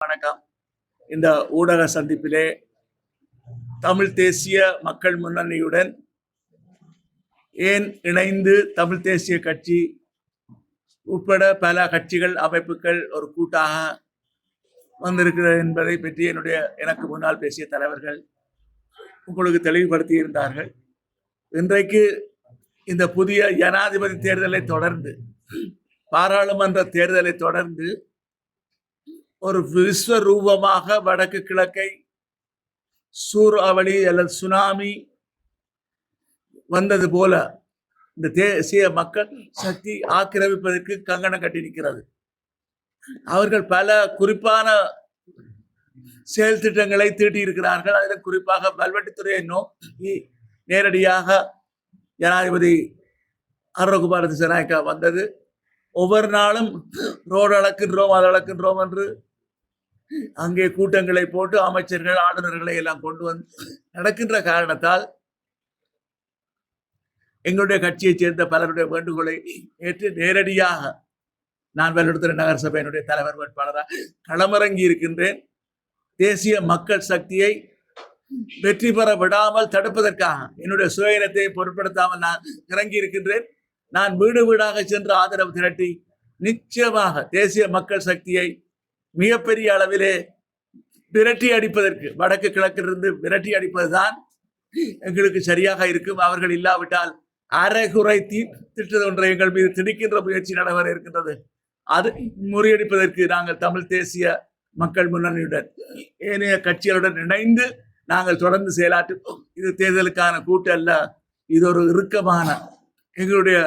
வணக்கம். இந்த ஊடக சந்திப்பிலே தமிழ் தேசிய மக்கள் முன்னணியுடன் ஏன் இணைந்து தமிழ் தேசிய கட்சி உட்பட பல கட்சிகள் அமைப்புகள் ஒரு கூட்டாக வந்திருக்கிறது என்பதை பற்றி எனக்கு முன்னால் பேசிய தலைவர்கள் உங்களுக்கு தெளிவுபடுத்தி இருந்தார்கள். இன்றைக்கு இந்த புதிய ஜனாதிபதி தேர்தலை தொடர்ந்து, பாராளுமன்ற தேர்தலை தொடர்ந்து ஒரு விஸ்வரூபமாக வடக்கு கிழக்கை சூறாவளி அல்லது சுனாமி வந்தது போல இந்த தேசிய மக்கள் சக்தி ஆக்கிரமிப்பதற்கு கங்கணம் கட்டி நிற்கிறது. அவர்கள் பல குறிப்பான செயல் திட்டங்களை தீட்டியிருக்கிறார்கள். அதில் குறிப்பாக கல்வெட்டுத்துறையை நோக்கி நேரடியாக ஜனாதிபதி அருண்குமார் திசாநாயக்கா வந்தது. ஒவ்வொரு நாளும் ரோடு அளக்கின்றோம், அது அளக்கின்றோம் என்று அங்கே கூட்டங்களை போட்டு அமைச்சர்கள் ஆளுநர்களை எல்லாம் கொண்டு வந்து நடக்கின்ற காரணத்தால் எங்களுடைய கட்சியைச் சேர்ந்த பலருடைய வேண்டுகோளை ஏற்று நேரடியாக நான் வெள்ளத்துறை நகர சபையினுடைய தலைவர் வேட்பாளராக களமிறங்கி இருக்கின்றேன். தேசிய மக்கள் சக்தியை வெற்றி பெற விடாமல் தடுப்பதற்காக என்னுடைய சுயநலத்தை பொருட்படுத்தாமல் நான் இறங்கி இருக்கின்றேன். நான் வீடு வீடாக சென்று ஆதரவு திரட்டி நிச்சயமாக தேசிய மக்கள் சக்தியை மிகப்பெரிய அளவிலே விரட்டி அடிப்பதற்கு, வடக்கு கிழக்கிலிருந்து விரட்டி அடிப்பதுதான் எங்களுக்கு சரியாக இருக்கும். அவர்கள் இல்லாவிட்டால் அரைகுறை திட்டது ஒன்றை எங்கள் மீது திணிக்கின்ற முயற்சி நடைபெற இருக்கின்றது. அது முறியடிப்பதற்கு நாங்கள் தமிழ் தேசிய மக்கள் முன்னணியுடன் ஏனைய கட்சிகளுடன் இணைந்து நாங்கள் தொடர்ந்து செயலாற்றுவோம். இது தேர்தலுக்கான கூட்டு அல்ல, இது ஒரு இறுக்கமான எங்களுடைய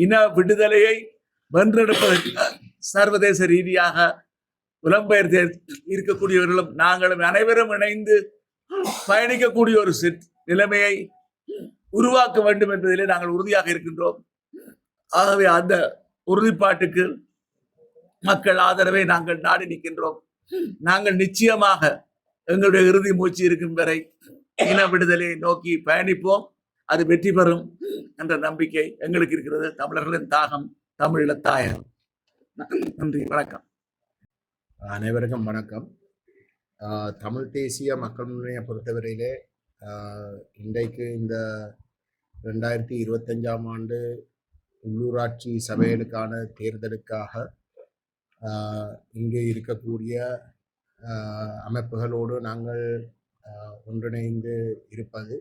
இன விடுதலையை வென்றெடுப்பதற்கு சர்வதேச ரீதியாக புலம்பெயர் இருக்கக்கூடியவர்களும் நாங்களும் அனைவரும் இணைந்து பயணிக்கக்கூடிய ஒரு நிலைமையை உருவாக்க வேண்டும் என்பதிலே நாங்கள் உறுதியாக இருக்கின்றோம். ஆகவே அந்த உறுதிப்பாட்டுக்கு மக்கள் ஆதரவை நாங்கள் நாடி நிற்கின்றோம். நாங்கள் நிச்சயமாக எங்களுடைய இறுதி மூச்சு இருக்கும் வரை இன விடுதலையை நோக்கி பயணிப்போம். அது வெற்றி பெறும் என்ற நம்பிக்கை எங்களுக்கு இருக்கிறது. தமிழர்களின் தாகம், தமிழீழ தாயகம். நன்றி, வணக்கம். அனைவருக்கும் வணக்கம். தமிழ் தேசிய மக்கள் முன்னணியை பொறுத்தவரையிலே இன்றைக்கு இந்த 2025ஆம் ஆண்டு உள்ளூராட்சி சபைகளுக்கான தேர்தலுக்காக இங்கே இருக்கக்கூடிய அமைப்புகளோடு நாங்கள் ஒன்றிணைந்து இருப்பது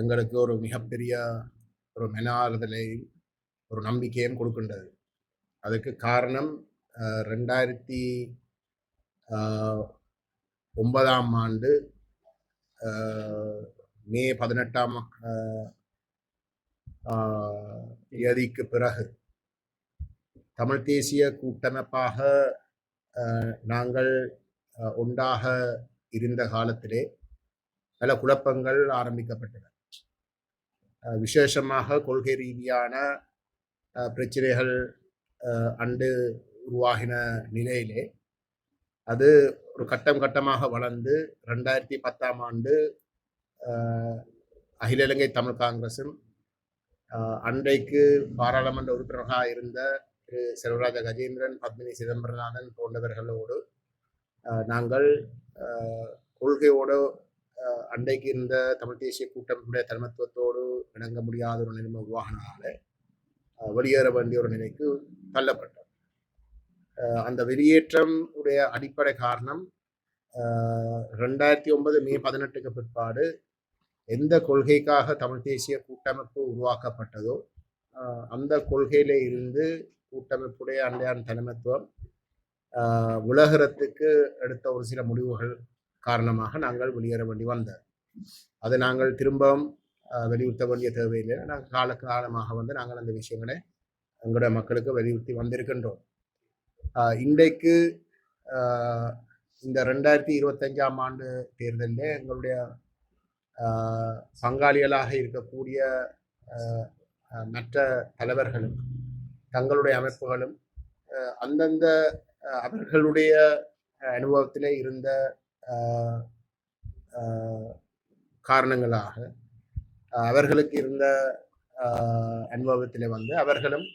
எங்களுக்கு ஒரு மிகப்பெரிய ஒரு மன ஆறுதலையும் ஒரு நம்பிக்கையும் கொடுக்கின்றது. அதுக்கு காரணம் 2009ஆம் ஆண்டு மே 18ஆம் தேதிக்கு பிறகு தமிழ் தேசிய கூட்டமைப்பாக நாங்கள் ஒன்றாக இருந்த காலத்திலே பல குழப்பங்கள் ஆரம்பிக்கப்பட்டன. விசேஷமாக கொள்கை ரீதியான பிரச்சனைகள் அண்டு உருவாகின நிலையிலே அது ஒரு கட்டம் கட்டமாக வளர்ந்து 2010ஆம் ஆண்டு அகில இலங்கை தமிழ் காங்கிரசும் அன்றைக்கு பாராளுமன்ற உறுப்பினராக இருந்த திரு செல்வராஜ கஜேந்திரன், பத்மினி சிதம்பரநாதன் போன்றவர்களோடு நாங்கள் கொள்கையோடு அன்றைக்கு இருந்த தமிழ் தேசிய கூட்டமைப்புடைய தலைமைத்துவத்தோடு இணங்க முடியாத ஒரு நிலைமை உருவாகினால வெளியேற வேண்டிய ஒரு நிலைக்கு தள்ளப்பட்டோம். அந்த வெளியேற்றம் உடைய அடிப்படை காரணம் 2009 மே 18க்கு பிற்பாடு எந்த கொள்கைக்காக தமிழ் தேசிய கூட்டமைப்பு உருவாக்கப்பட்டதோ அந்த கொள்கையில இருந்து கூட்டமைப்புடைய அன்றையான தலைமைத்துவம் உலகத்துக்கு எடுத்த ஒரு சில முடிவுகள் காரணமாக நாங்கள் வெளியேற வேண்டி வந்தோம். அதை நாங்கள் திரும்பவும் வலியுறுத்த வேண்டிய தேவையில்லை. நாங்கள் காலமாக நாங்கள் அந்த விஷயங்களை எங்களுடைய மக்களுக்கு வலியுறுத்தி வந்திருக்கின்றோம். இன்றைக்கு இந்த 2025ஆம் ஆண்டு தேர்தலில் எங்களுடைய பங்காளிகளாக இருக்கக்கூடிய மற்ற தலைவர்களும் தங்களுடைய அமைப்புகளும் அந்தந்த அவர்களுடைய அனுபவத்திலே இருந்த காரணங்களாக அவர்களுக்கு இருந்த அனுபவத்தில் அவர்களும்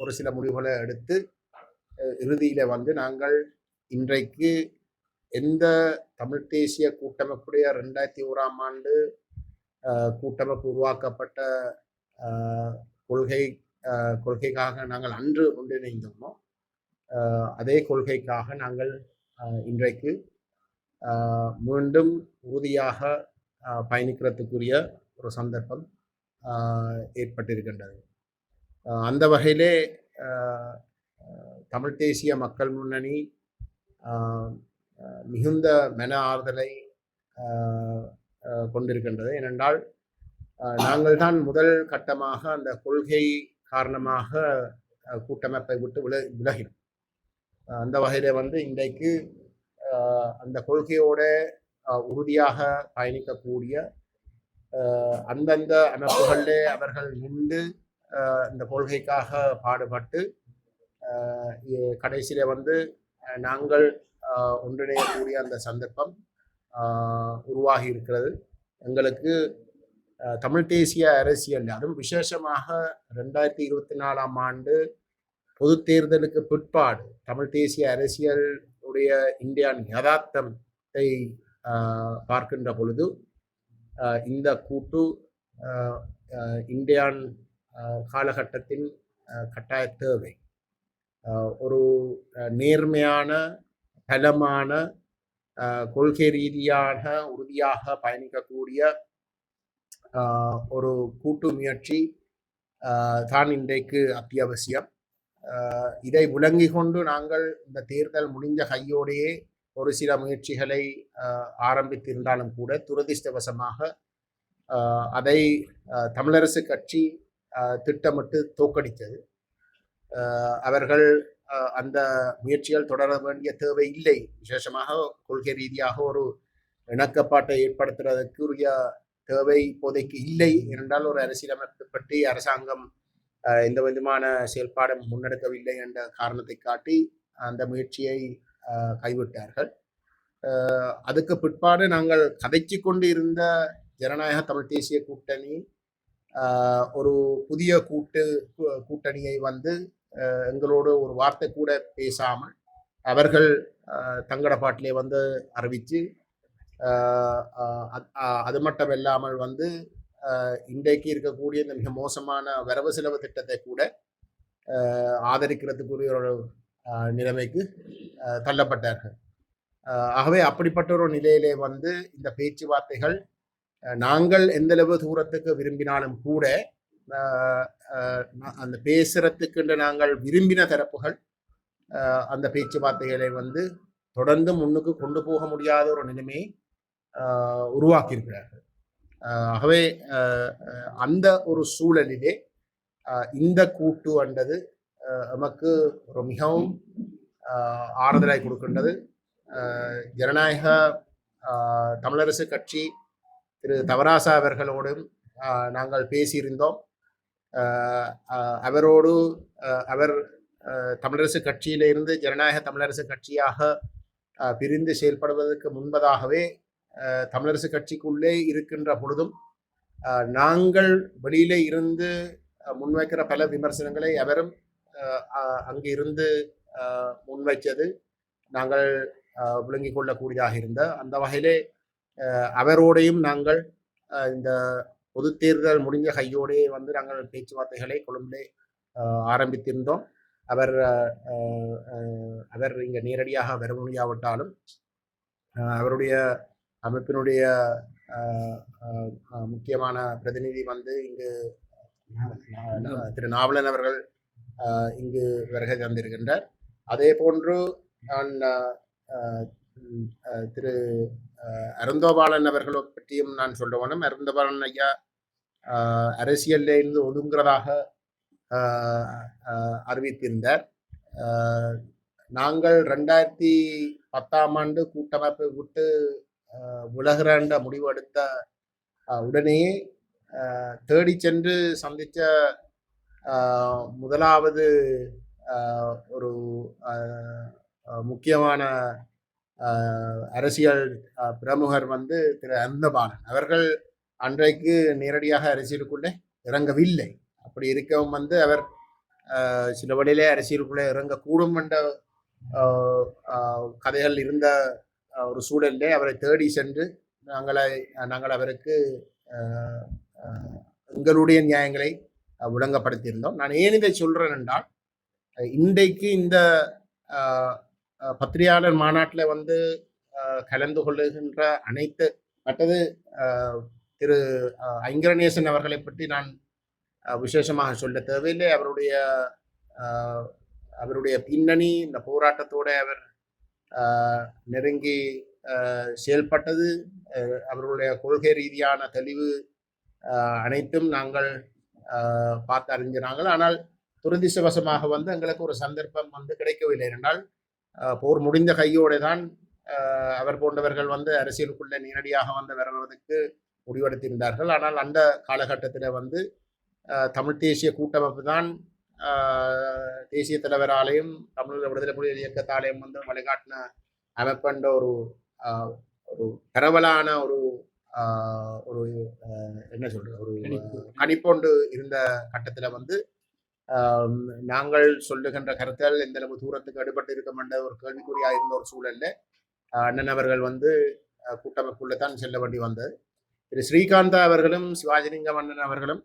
ஒரு சில முடிவுகளை எடுத்து இறுதியில் நாங்கள் இன்றைக்கு எந்த தமிழ் தேசிய கூட்டமைப்புடைய 2001ஆம் ஆண்டு கூட்டமைப்பு உருவாக்கப்பட்ட கொள்கைக்காக நாங்கள் அன்று ஒன்றிணைந்தோமோ அதே கொள்கைக்காக நாங்கள் இன்றைக்கு மீண்டும் உறுதியாக பயணிக்கிறதுக்குரிய ஒரு சந்தர்ப்பம் ஏற்பட்டிருக்கின்றது. அந்த வகையிலே தமிழ் தேசிய மக்கள் முன்னணி மிகுந்த மன ஆறுதலை கொண்டிருக்கின்றது. ஏனென்றால் நாங்கள் தான் முதல் கட்டமாக அந்த கொள்கை காரணமாக கூட்டமைப்பை விட்டு விலகினோம். அந்த வகையில் இன்றைக்கு அந்த கொள்கையோட உறுதியாக பயணிக்கக்கூடிய அந்தந்த அமைப்புகளிலே அவர்கள் நின்று இந்த கொள்கைக்காக பாடுபட்டு கடைசியில் நாங்கள் ஒன்றிணையக்கூடிய அந்த சந்தர்ப்பம் உருவாகி இருக்கிறது. எங்களுக்கு தமிழ் தேசிய அரசியல், அதுவும் விசேஷமாக 2024ஆம் ஆண்டு பொது தேர்தலுக்கு பிற்பாடு தமிழ் தேசிய அரசியல் உடைய இந்தியான் யதார்த்தத்தை பார்க்கின்ற பொழுது இந்த கூட்டு இந்தியான் காலகட்டத்தின் கட்டாய தேவை. ஒரு நேர்மையான பலமான கொள்கை ரீதியாக உறுதியாக பயணிக்கக்கூடிய ஒரு கூட்டு முயற்சி தான் இன்றைக்கு அத்தியாவசியம். இதை விளங்கி கொண்டு நாங்கள் இந்த தேர்தல் முடிஞ்ச கையோடையே ஒரு சில முயற்சிகளை ஆரம்பித்திருந்தாலும் கூட துரதிர்ஷ்டவசமாக அதை தமிழரசு கட்சி திட்டமிட்டு தோற்கடித்தது. அவர்கள் அந்த முயற்சிகள் தொடர வேண்டிய தேவை இல்லை. விசேஷமாக கொள்கை ரீதியாக ஒரு இணக்கப்பாட்டை ஏற்படுத்துவதற்குரிய தேவை இப்போதைக்கு இல்லை. என்றால் ஒரு அரசியலமைப்பு பற்றி அரசாங்கம் எந்த விதமான செயல்பாடும் முன்னெடுக்கவில்லை என்ற காரணத்தை காட்டி அந்த முயற்சியை கைவிட்டார்கள். அதுக்கு பிற்பாடு நாங்கள் கதைச்சு கொண்டு இருந்த ஜனநாயக தமிழ் தேசிய கூட்டணி ஒரு புதிய கூட்டணியை எங்களோடு ஒரு வார்த்தை கூட பேசாமல் அவர்கள் தங்கட பாட்டிலே அறிவித்து அது மட்டும் இல்லாமல் இன்றைக்கு இருக்கக்கூடிய இந்த மிக மோசமான வரவு செலவு திட்டத்தை கூட ஆதரிக்கிறதுக்குரிய ஒரு நிலைமைக்கு தள்ளப்பட்டார்கள். ஆகவே அப்படிப்பட்ட ஒரு நிலையிலே இந்த பேச்சுவார்த்தைகள் நாங்கள் எந்தளவு தூரத்துக்கு விரும்பினாலும் கூட அந்த பேசுறதுக்கு நாங்கள் விரும்பின தரப்புகள் அந்த பேச்சுவார்த்தைகளை தொடர்ந்து முன்னுக்கு கொண்டு போக முடியாத ஒரு நிலைமையை உருவாக்கியிருக்கிறார்கள். ஆகவே அந்த ஒரு சூழலிலே இந்த கூட்டு என்றது நமக்கு ஒரு மிகவும் ஆறுதலை கொடுக்கின்றது. ஜனநாயக தமிழரசு கட்சி திரு தவராசா அவர்களோடும் நாங்கள் பேசியிருந்தோம். அவரோடு அவர் தமிழரசு கட்சியிலிருந்து ஜனநாயக தமிழரசு கட்சியாக பிரிந்து செயல்படுவதற்கு முன்பதாகவே தமிழரசு கட்சிக்குள்ளே இருக்கின்ற பொழுதும் நாங்கள் வெளியிலே இருந்து முன்வைக்கிற பல விமர்சனங்களை அவரும் அங்கு இருந்து முன்வைத்தது நாங்கள் விளங்கிக் கொள்ளக்கூடியதாக இருந்த அந்த வகையிலே அவரோடையும் நாங்கள் இந்த பொது தேர்தல் முடிஞ்ச கையோடே நாங்கள் பேச்சுவார்த்தைகளை கொழும்பிலே ஆரம்பித்திருந்தோம். அவர் இங்கே நேரடியாக வர முடியாவிட்டாலும் அவருடைய அமைப்பினுடைய முக்கியமான பிரதிநிதி இங்கு திரு நாவலன் அவர்கள் இங்கு வருகை தந்திருக்கின்றார். அதே போன்று நான் திரு அருந்தோபாலன் அவர்களை பற்றியும் நான் சொல்ல வேணும். அருந்தோபாலன் ஐயா அரசியலில் இருந்து ஒதுங்குறதாக அறிவித்திருந்தார். நாங்கள் 2010ஆம் ஆண்டு கூட்டமைப்பை விட்டு விலகிற முடிவு எடுத்த உடனேயே தேடி சென்று சந்தித்த முதலாவது ஒரு முக்கியமான அரசியல் பிரமுகர் திரு அருந்தபாலன் அவர்கள் அன்றைக்கு நேரடியாக அரசியலுக்குள்ளே இறங்கவில்லை. அப்படி இருக்கவும் அவர் சில வழியிலே அரசியலுக்குள்ளே இறங்கக்கூடும் என்ற கதைகள் இருந்த ஒரு சூழலிலே அவரை தேடி சென்று நாங்கள் அவருக்கு எங்களுடைய நியாயங்களை விளங்கப்படுத்தியிருந்தோம். நான் ஏன் இதை சொல்றேன் என்றால், இன்றைக்கு இந்த பத்திரிகையாளர் மாநாட்டில் கலந்து கொள்ளுகின்ற அனைத்து மற்றது திரு ஐங்கரநேசன் அவர்களை பற்றி நான் விசேஷமாக சொல்ல தேவையில்லை. அவருடைய பின்னணி, இந்த போராட்டத்தோட அவர் நெருங்கி செயல்பட்டது, அவர்களுடைய கொள்கை ரீதியான தெளிவு அனைத்தும் நாங்கள் பார்த்து அறிஞ்சினாங்கள். ஆனால் துரதிர்ஷ்டவசமாக எங்களுக்கு ஒரு சந்தர்ப்பம் கிடைக்கவில்லை. என்றால் போர் முடிந்த கையோடு தான் அவர் போன்றவர்கள் அரசியலுக்குள்ள நேரடியாக வருவதற்கு முடிவெடுத்திருந்தார்கள். ஆனால் அந்த காலகட்டத்தில் தமிழ் தேசிய கூட்டமைப்பு தான் தேசிய தலைவராலையும் தமிழ் விடுதலை புலிகள் இயக்கத்தாலையும் வழிகாட்டின அமைப்பென்ற ஒரு பரவலான ஒரு என்ன சொல்றது ஒரு கணிப்பொண்டு இருந்த கட்டத்தில் நாங்கள் சொல்லுகின்ற கருத்துகள் எந்த அளவு தூரத்துக்கு அடுபட்டு இருக்க ஒரு கேள்விக்குறியா இருந்த ஒரு சூழல்ல அண்ணன் அவர்கள் கூட்டமைப்புள்ள தான் செல்ல வேண்டி வந்தது. திரு ஸ்ரீகாந்தா அவர்களும் சிவாஜிலிங்கம் அண்ணன் அவர்களும்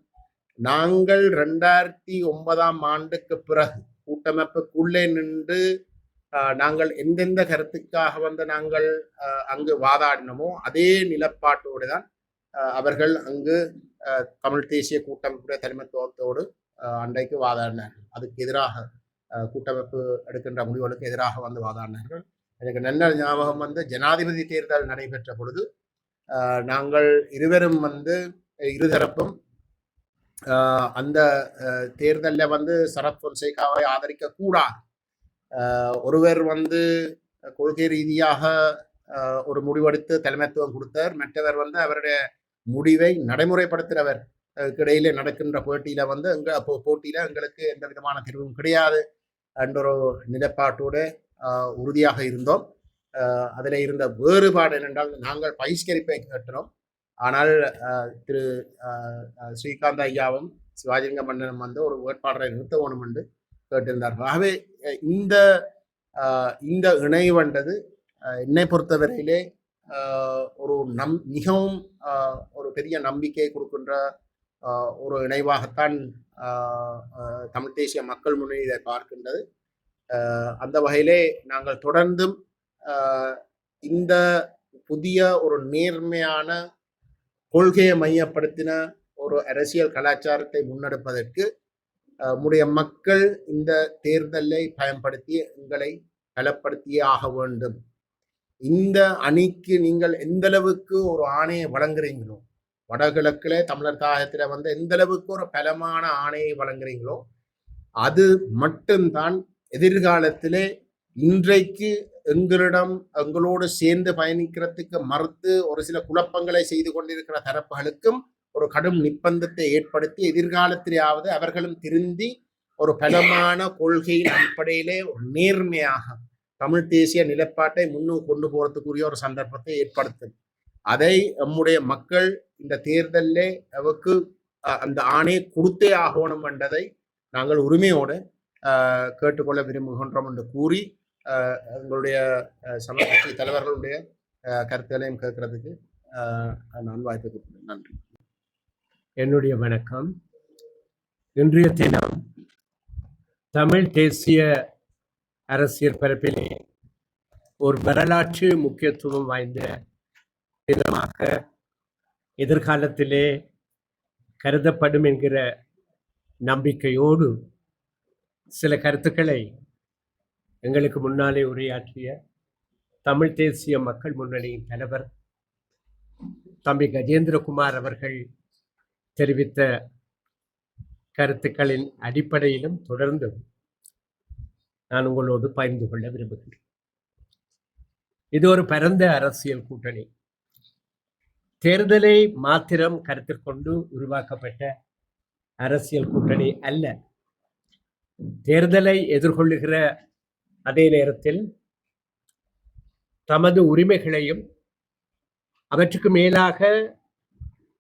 நாங்கள் 2009ஆம் ஆண்டுக்கு பிறகு கூட்டமைப்புக்குள்ளே நின்று நாங்கள் எந்தெந்த கருத்துக்காக நாங்கள் அங்கு வாதாடினோமோ அதே நிலப்பாட்டோடு தான் அவர்கள் அங்கு தமிழ் தேசிய கூட்டமைப்புடைய தலைமைத்துவத்தோடு அன்றைக்கு வாதாடினார்கள். அதுக்கு எதிராக கூட்டமைப்பு எடுக்கின்ற முடிவுகளுக்கு எதிராக வாதாடினார்கள். எனக்கு நல்ல ஞாபகம் ஜனாதிபதி தேர்தல் நடைபெற்ற பொழுது நாங்கள் இருவரும் இருதரப்பும் அந்த தேர்தலில் சரத் பொன்சேகாவை ஆதரிக்க கூடாது. ஒருவர் கொள்கை ரீதியாக ஒரு முடிவெடுத்து தலைமைத்துவம் கொடுத்தார், மற்றவர் அவருடைய முடிவை நடைமுறைப்படுத்துகிறவர் இடையிலே நடக்கின்ற போட்டியில போட்டியில எங்களுக்கு எந்த விதமான தீர்வும் கிடையாது என்ற ஒரு நிலைப்பாட்டோடு உறுதியாக இருந்தோம். அதில் இருந்த வேறுபாடு என்னென்றால், நாங்கள் பகிஷ்கரிப்பை கேட்டோம். ஆனால் திரு ஸ்ரீகாந்த் ஐயாவும் சிவாஜிலிங்க மன்னனும் ஒரு வேட்பாளரை நிறுத்த வேணும் என்று கேட்டிருந்தார்கள். ஆகவே இந்த இணைவண்டது என்னை பொறுத்தவரையிலே ஒரு மிகவும் ஒரு பெரிய நம்பிக்கை கொடுக்கின்ற ஒரு இணைவாகத்தான் தமிழ் தேசிய மக்கள் முன்னணி இதை பார்க்கின்றது. அந்த வகையிலே நாங்கள் தொடர்ந்தும் இந்த புதிய ஒரு நேர்மையான கொள்கையை மையப்படுத்தின ஒரு அரசியல் கலாச்சாரத்தை முன்னெடுப்பதற்கு நம்முடைய மக்கள் இந்த தேர்தலை பயன்படுத்தி எங்களை பலப்படுத்தியே ஆக வேண்டும். இந்த அணிக்கு நீங்கள் எந்த அளவுக்கு ஒரு ஆணையை வழங்குறீங்களோ, வடகிழக்கில் தமிழர் தாயத்தில் எந்த அளவுக்கு ஒரு பலமான ஆணையை வழங்குறீங்களோ, அது மட்டும்தான் எதிர்காலத்திலே இன்றைக்கு எங்களோடு சேர்ந்து பயணிக்கிறதுக்கு மறுத்து ஒரு சில குழப்பங்களை செய்து கொண்டிருக்கிற தரப்புகளுக்கும் ஒரு கடும் நிர்பந்தத்தை ஏற்படுத்தி எதிர்காலத்திலேயாவது அவர்களும் திருந்தி ஒரு பலமான கொள்கையின் அடிப்படையிலே ஒரு நேர்மையாக தமிழ் தேசிய நிலைப்பாட்டை முன்னுக்கு கொண்டு போறதுக்குரிய ஒரு சந்தர்ப்பத்தை ஏற்படுத்தும். அதை நம்முடைய மக்கள் இந்த தேர்தலிலே அவருக்கு அந்த ஆணையை கொடுத்தே ஆகணும் என்றதை நாங்கள் உரிமையோடு கேட்டுக்கொள்ள விரும்புகின்றோம் என்று கூறி எங்களுடைய சமூக தலைவர்களுடைய கருத்துக்களையும் கேட்கறதுக்கு நான் வாய்ப்பு கொடுக்கிறேன். நன்றி. என்னுடைய வணக்கம். இன்றைய தினம் தமிழ் தேசிய அரசியல் பரப்பிலே ஒரு வரலாற்று முக்கியத்துவம் வாய்ந்த தினமாக எதிர்காலத்திலே கருதப்படும் என்கிற நம்பிக்கையோடு சில கருத்துக்களை எங்களுக்கு முன்னாலே உரையாற்றிய தமிழ் தேசிய மக்கள் முன்னணியின் தலைவர் தம்பி கஜேந்திரகுமார் அவர்கள் தெரிவித்த கருத்துக்களின் அடிப்படையிலும் தொடர்ந்து நான் உங்களோடு பகிர்ந்து கொள்ள விரும்புகிறேன். இது ஒரு பரந்த அரசியல் கூட்டணி. தேர்தலை மாத்திரம் கருத்தில் கொண்டு உருவாக்கப்பட்ட அரசியல் கூட்டணி அல்ல. தேர்தலை எதிர்கொள்ளுகிற அதே நேரத்தில் தமது உரிமைகளையும் அவற்றுக்கு மேலாக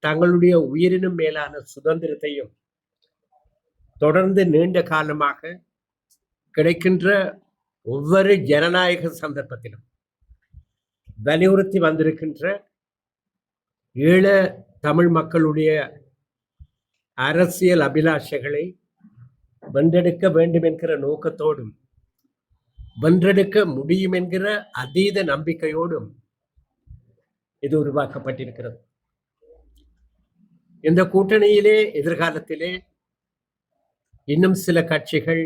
தங்களுடைய உயிரினும் மேலான சுதந்திரத்தையும் தொடர்ந்து நீண்ட காலமாக கிடைக்கின்ற ஒவ்வொரு ஜனநாயக சந்தர்ப்பத்திலும் வலியுறுத்தி வந்திருக்கின்ற ஈழ தமிழ் மக்களுடைய அரசியல் அபிலாஷைகளை வென்றெடுக்க வேண்டும் என்கிற நோக்கத்தோடும் வென்றெடுக்க முடியும் என்கிற அதீத நம்பிக்கையோடும் இது உருவாக்கப்பட்டிருக்கிறது. இந்த கூட்டணியிலே எதிர்காலத்திலே இன்னும் சில கட்சிகள்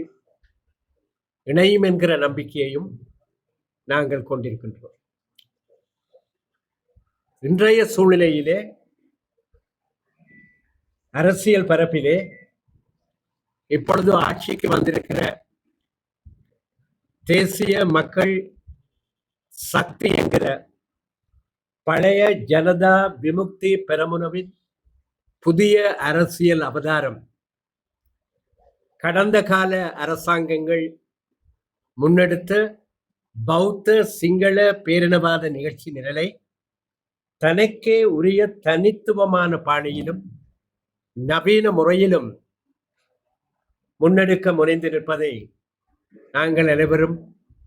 இணையும் என்கிற நம்பிக்கையையும் நாங்கள் கொண்டிருக்கின்றோம். இன்றைய சூழ்நிலையிலே அரசியல் பரப்பிலே இப்பொழுது ஆட்சிக்கு வந்திருக்கிற தேசிய மக்கள் சக்தி என்கிற பழைய ஜனதா விமுக்தி பெரமுனவின் புதிய அரசியல் அவதாரம் கடந்த கால அரசாங்கங்கள் முன்னெடுத்த பௌத்த சிங்கள பேரினவாத நிகழ்ச்சி நிரலை தனக்கே உரிய தனித்துவமான பாணியிலும் நவீன முறையிலும் முன்னெடுக்க முனைந்திருப்பதை நாங்கள் அனைவரும்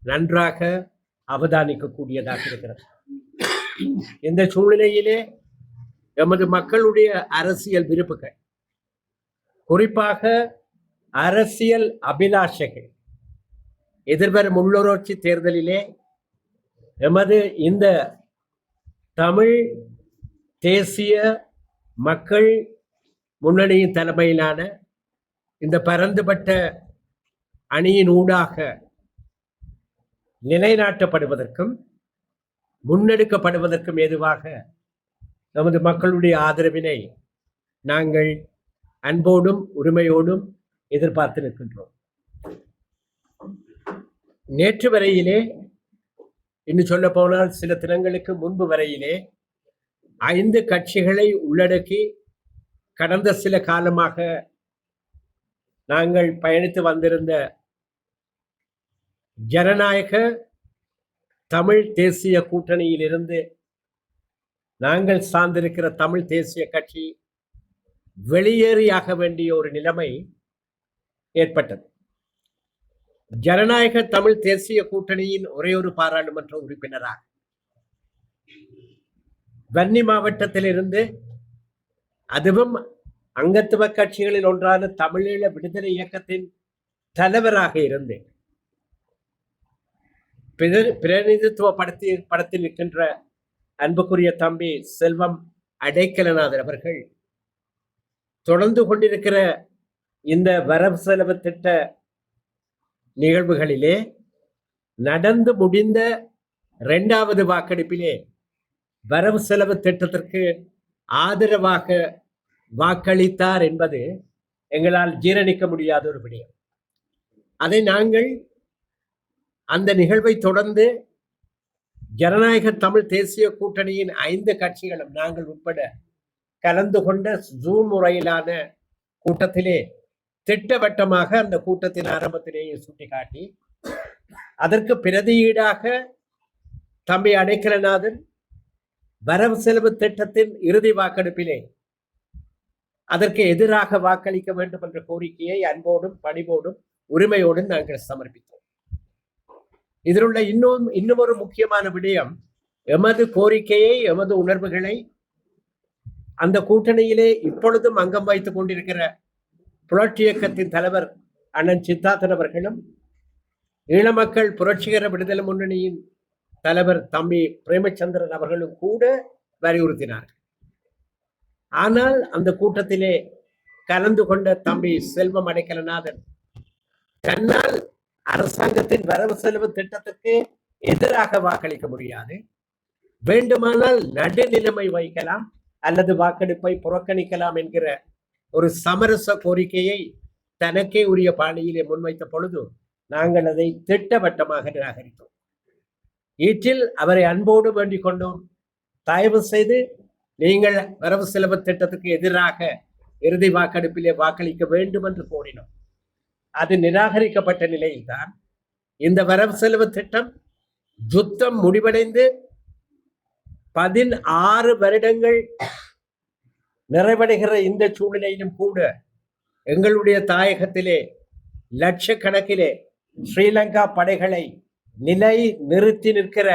நன்றாக அவதானிக்கக்கூடியதாக இருக்கிறது. இந்த சூழ்நிலையிலே எமது மக்களுடைய அரசியல் விருப்புகள், குறிப்பாக அரசியல் அபிலாஷைகள் எதிர்வரும் உள்ளூராட்சி தேர்தலிலே எமது இந்த தமிழ் தேசிய மக்கள் முன்னணியின் தலைமையிலான இந்த பரந்துபட்ட அணியின் ஊடாக நிலைநாட்டப்படுவதற்கும் முன்னெடுக்கப்படுவதற்கும் ஏதுவாக நமது மக்களுடைய ஆதரவினை நாங்கள் அன்போடும் உரிமையோடும் எதிர்பார்த்து நிற்கின்றோம். நேற்று வரையிலே, இன்னும் சொல்ல போனால் சில தினங்களுக்கு முன்பு வரையிலே 5 கட்சிகளை உள்ளடக்கி கடந்த சில காலமாக நாங்கள் பயணித்து வந்திருந்த ஜனநாயக தமிழ் தேசிய கூட்டணியிலிருந்து நாங்கள் சார்ந்திருக்கிற தமிழ் தேசிய கட்சி வெளியேறியாக வேண்டிய ஒரு நிலைமை ஏற்பட்டது. ஜனநாயக தமிழ் தேசிய கூட்டணியின் ஒரே ஒரு பாராளுமன்ற உறுப்பினராக வன்னி மாவட்டத்திலிருந்து, அதுவும் அங்கத்துவ கட்சிகளில் ஒன்றான தமிழீழ விடுதலை இயக்கத்தின் தலைவராக இருந்து பிரதிநிதித்துவப்படுத்தி நிற்கின்ற அன்புக்குரிய தம்பி செல்வம் அடைக்கலநாதர் அவர்கள் தொடர்ந்து கொண்டிருக்கிற இந்த வரவு செலவு திட்ட நிகழ்வுகளிலே நடந்து முடிந்த 2வது வாக்கெடுப்பிலே வரவு செலவு திட்டத்திற்கு ஆதரவாக வாக்களித்தார் என்பது எங்களால் ஜீரணிக்க முடியாத ஒரு விடயம். அதை நாங்கள் அந்த நிகழ்வை தொடர்ந்து ஜனநாயக தமிழ் தேசிய கூட்டணியின் 5 கட்சிகளும் நாங்கள் உட்பட கலந்து கொண்ட ஜூம் முறையிலான கூட்டத்திலே திட்டவட்டமாக அந்த கூட்டத்தின் ஆரம்பத்திலேயே சுட்டிக்காட்டி, அதற்கு பிரதியீடாக தம்பி அடைக்கலநாதன் வரவு செலவு திட்டத்தின் இறுதி வாக்கெடுப்பிலே அதற்கு எதிராக வாக்களிக்க வேண்டும் என்ற கோரிக்கையை அன்போடும் பணிவோடும் உரிமையோடும் நாங்கள் சமர்ப்பித்தோம். இதில் உள்ள இன்னும் ஒரு முக்கியமான விடயம், எமது கோரிக்கையை, எமது உணர்வுகளை அந்த கூட்டணியிலே இப்பொழுதும் அங்கம் வைத்துக் கொண்டிருக்கிற புரட்சி இயக்கத்தின் தலைவர் அண்ணன் சித்தார்த்தன் அவர்களும், ஈழ மக்கள் புரட்சிகர விடுதலை முன்னணியின் தலைவர் தம்பி பிரேமச்சந்திரன் அவர்களும் கூட வலியுறுத்தினார்கள். ஆனால் அந்த கூட்டத்திலே கலந்து கொண்ட தம்பி செல்வம் அடைக்கலநாதன் தன்னால் அரசாங்கத்தின் வரவு செலவு திட்டத்துக்கு எதிராக வாக்களிக்க முடியாது, வேண்டுமானால் நடுநிலைமை வைக்கலாம் அல்லது வாக்கெடுப்பை புறக்கணிக்கலாம் என்கிற ஒரு சமரச கோரிக்கையை தனக்கே உரிய பாணியிலே முன்வைத்த பொழுது நாங்கள் அதை திட்டவட்டமாக நிராகரித்தோம். ஈற்றில் அவரை அன்போடு வேண்டிக் கொண்டோம், தயவு செய்து நீங்கள் வரவு செலவு திட்டத்துக்கு எதிராக இறுதி வாக்கெடுப்பிலே வாக்களிக்க வேண்டும் என்று கோரினோம். அது நிராகரிக்கப்பட்ட நிலையில்தான் இந்த வரவு செலவு திட்டம் யுத்தம் முடிவடைந்து 16 வருடங்கள் நிறைவடைகிற இந்த சூழ்நிலையிலும் கூட எங்களுடைய தாயகத்திலே லட்சக்கணக்கிலே ஸ்ரீலங்கா படைகளை நிலை நிறுத்தி நிற்கிற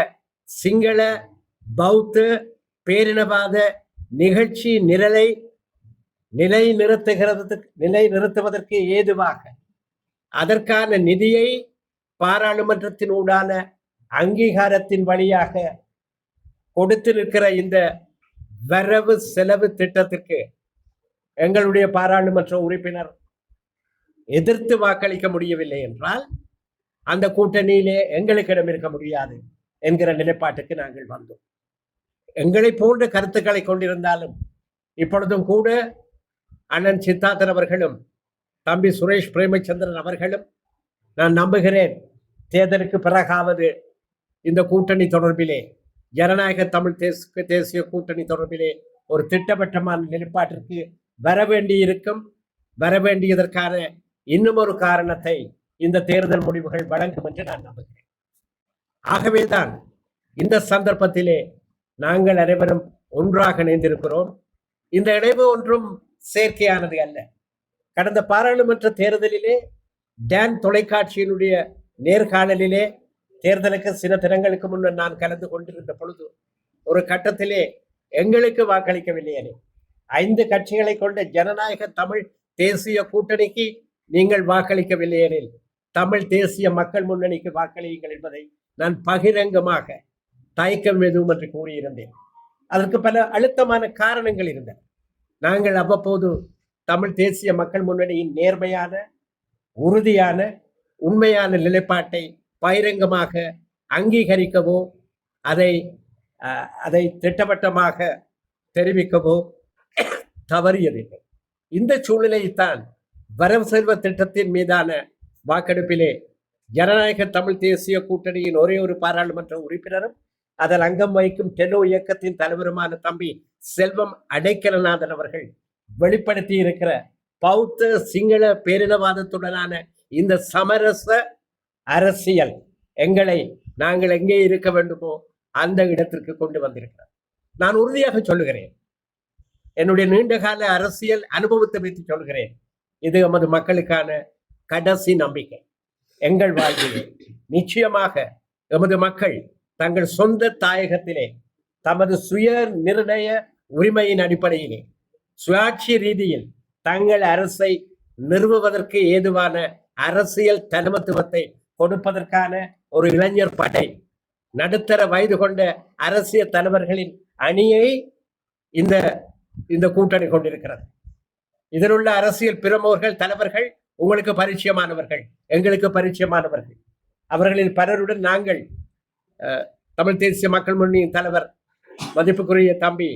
சிங்கள பௌத்த பேரினவாத நிகழ்ச்சி நிலை நிறுத்துவதற்கு ஏதுவாக அதற்கான நிதியை பாராளுமன்றத்தின் ஊடான அங்கீகாரத்தின் வழியாக கொடுத்து நிற்கிற இந்த வரவு செலவு திட்டத்திற்கு எங்களுடைய பாராளுமன்ற உறுப்பினர் எதிர்த்து வாக்களிக்க முடியவில்லை என்றால் அந்த கூட்டணியிலே எங்களுக்கிடம் இருக்க முடியாது என்கிற நிலைப்பாட்டுக்கு நாங்கள் வந்தோம். எங்களை போன்ற கருத்துக்களை கொண்டிருந்தாலும் இப்பொழுதும் கூட அண்ணன் சித்தார்த்தன் அவர்களும் தம்பி சுரேஷ் பிரேமச்சந்திரன் அவர்களும் நான் நம்புகிறேன் தேர்தலுக்கு பிறகாவது இந்த கூட்டணி தொடர்பிலே ஜனநாயக தமிழ் தேசிய கூட்டணி தொடர்பிலே ஒரு திட்டவட்டமான நிலைப்பாட்டிற்கு வரவேண்டியதற்கான இன்னும் ஒரு காரணத்தை இந்த தேர்தல் முடிவுகள் வழங்கும் என்று நான் நம்புகிறேன். ஆகவேதான் இந்த சந்தர்ப்பத்திலே நாங்கள் அனைவரும் ஒன்றாக இணைந்திருக்கிறோம். இந்த இணைவு ஒன்றும் செயற்கையானது அல்ல. கடந்த பாராளுமன்ற தேர்தலிலே டான் தொலைக்காட்சியினுடைய நேர்காணலிலே தேர்தலுக்கு சில தினங்களுக்கு முன்னர் நான் கலந்து கொண்டிருந்த பொழுது ஒரு கட்டத்திலே எங்களுக்கு வாக்களிக்கவில்லையே, 5 கட்சிகளை கொண்ட ஜனநாயக தமிழ் தேசிய கூட்டணிக்கு நீங்கள் வாக்களிக்கவில்லையெனில் தமிழ் தேசிய மக்கள் முன்னணிக்கு வாக்களியுங்கள் என்பதை நான் பகிரங்கமாக தயக்கம் எதுவும் என்று கூறியிருந்தேன். அதற்கு பல அழுத்தமான காரணங்கள் இருந்தன. நாங்கள் அவ்வப்போது தமிழ் தேசிய மக்கள் முன்னணியின் நேர்மையான, உறுதியான, உண்மையான நிலைப்பாட்டை பகிரங்கமாக அங்கீகரிக்கவோ அதை திட்டவட்டமாக தெரிவிக்கவோ தவறியதில்லை. இந்த சூழ்நிலையைத்தான் வரவு செல்வ திட்டத்தின் மீதான வாக்கெடுப்பிலே ஜனநாயக தமிழ் தேசிய கூட்டணியின் ஒரே ஒரு பாராளுமன்ற உறுப்பினரும் அதில் அங்கம் வகிக்கும் டெலோ இயக்கத்தின் தலைவருமான தம்பி செல்வம் அடைக்கலநாதன் அவர்கள் வெளிப்படுத்தி இருக்கிற பௌத்த சிங்கள பேரினவாதத்துடனான இந்த சமரச அரசியல் நாங்கள் எங்கே இருக்க வேண்டுமோ அந்த இடத்திற்கு கொண்டு வந்திருக்கிறார். நான் உறுதியாக சொல்லுகிறேன், என்னுடைய நீண்டகால அரசியல் அனுபவத்தை வைத்து சொல்கிறேன், இது எமது மக்களுக்கான கடைசி நம்பிக்கை. எங்கள் வாழ்விலே நிச்சயமாக எமது மக்கள் தங்கள் சொந்த தாயகத்திலே தமது சுய நிர்ணய உரிமையின் அடிப்படையிலே சுயாட்சி ரீதியில் தங்கள் அரசை நிறுவுவதற்கு ஏதுவான அரசியல் தலைமத்துவத்தை கொடுப்பதற்கான ஒரு இளைஞர் படை, நடுத்தர வயது கொண்ட அரசியல் தலைவர்களின் அணியை இந்த கூட்டணி கொண்டிருக்கிறது. இதில் உள்ள அரசியல் பிரமுகர்கள், தலைவர்கள் உங்களுக்கு பரிச்சயமானவர்கள், எங்களுக்கு பரிச்சயமானவர்கள். அவர்களில் பலருடன் நாங்கள் தமிழ் தேசிய மக்கள் முன்னணியின் தலைவர் மதிப்புக்குரிய தம்பி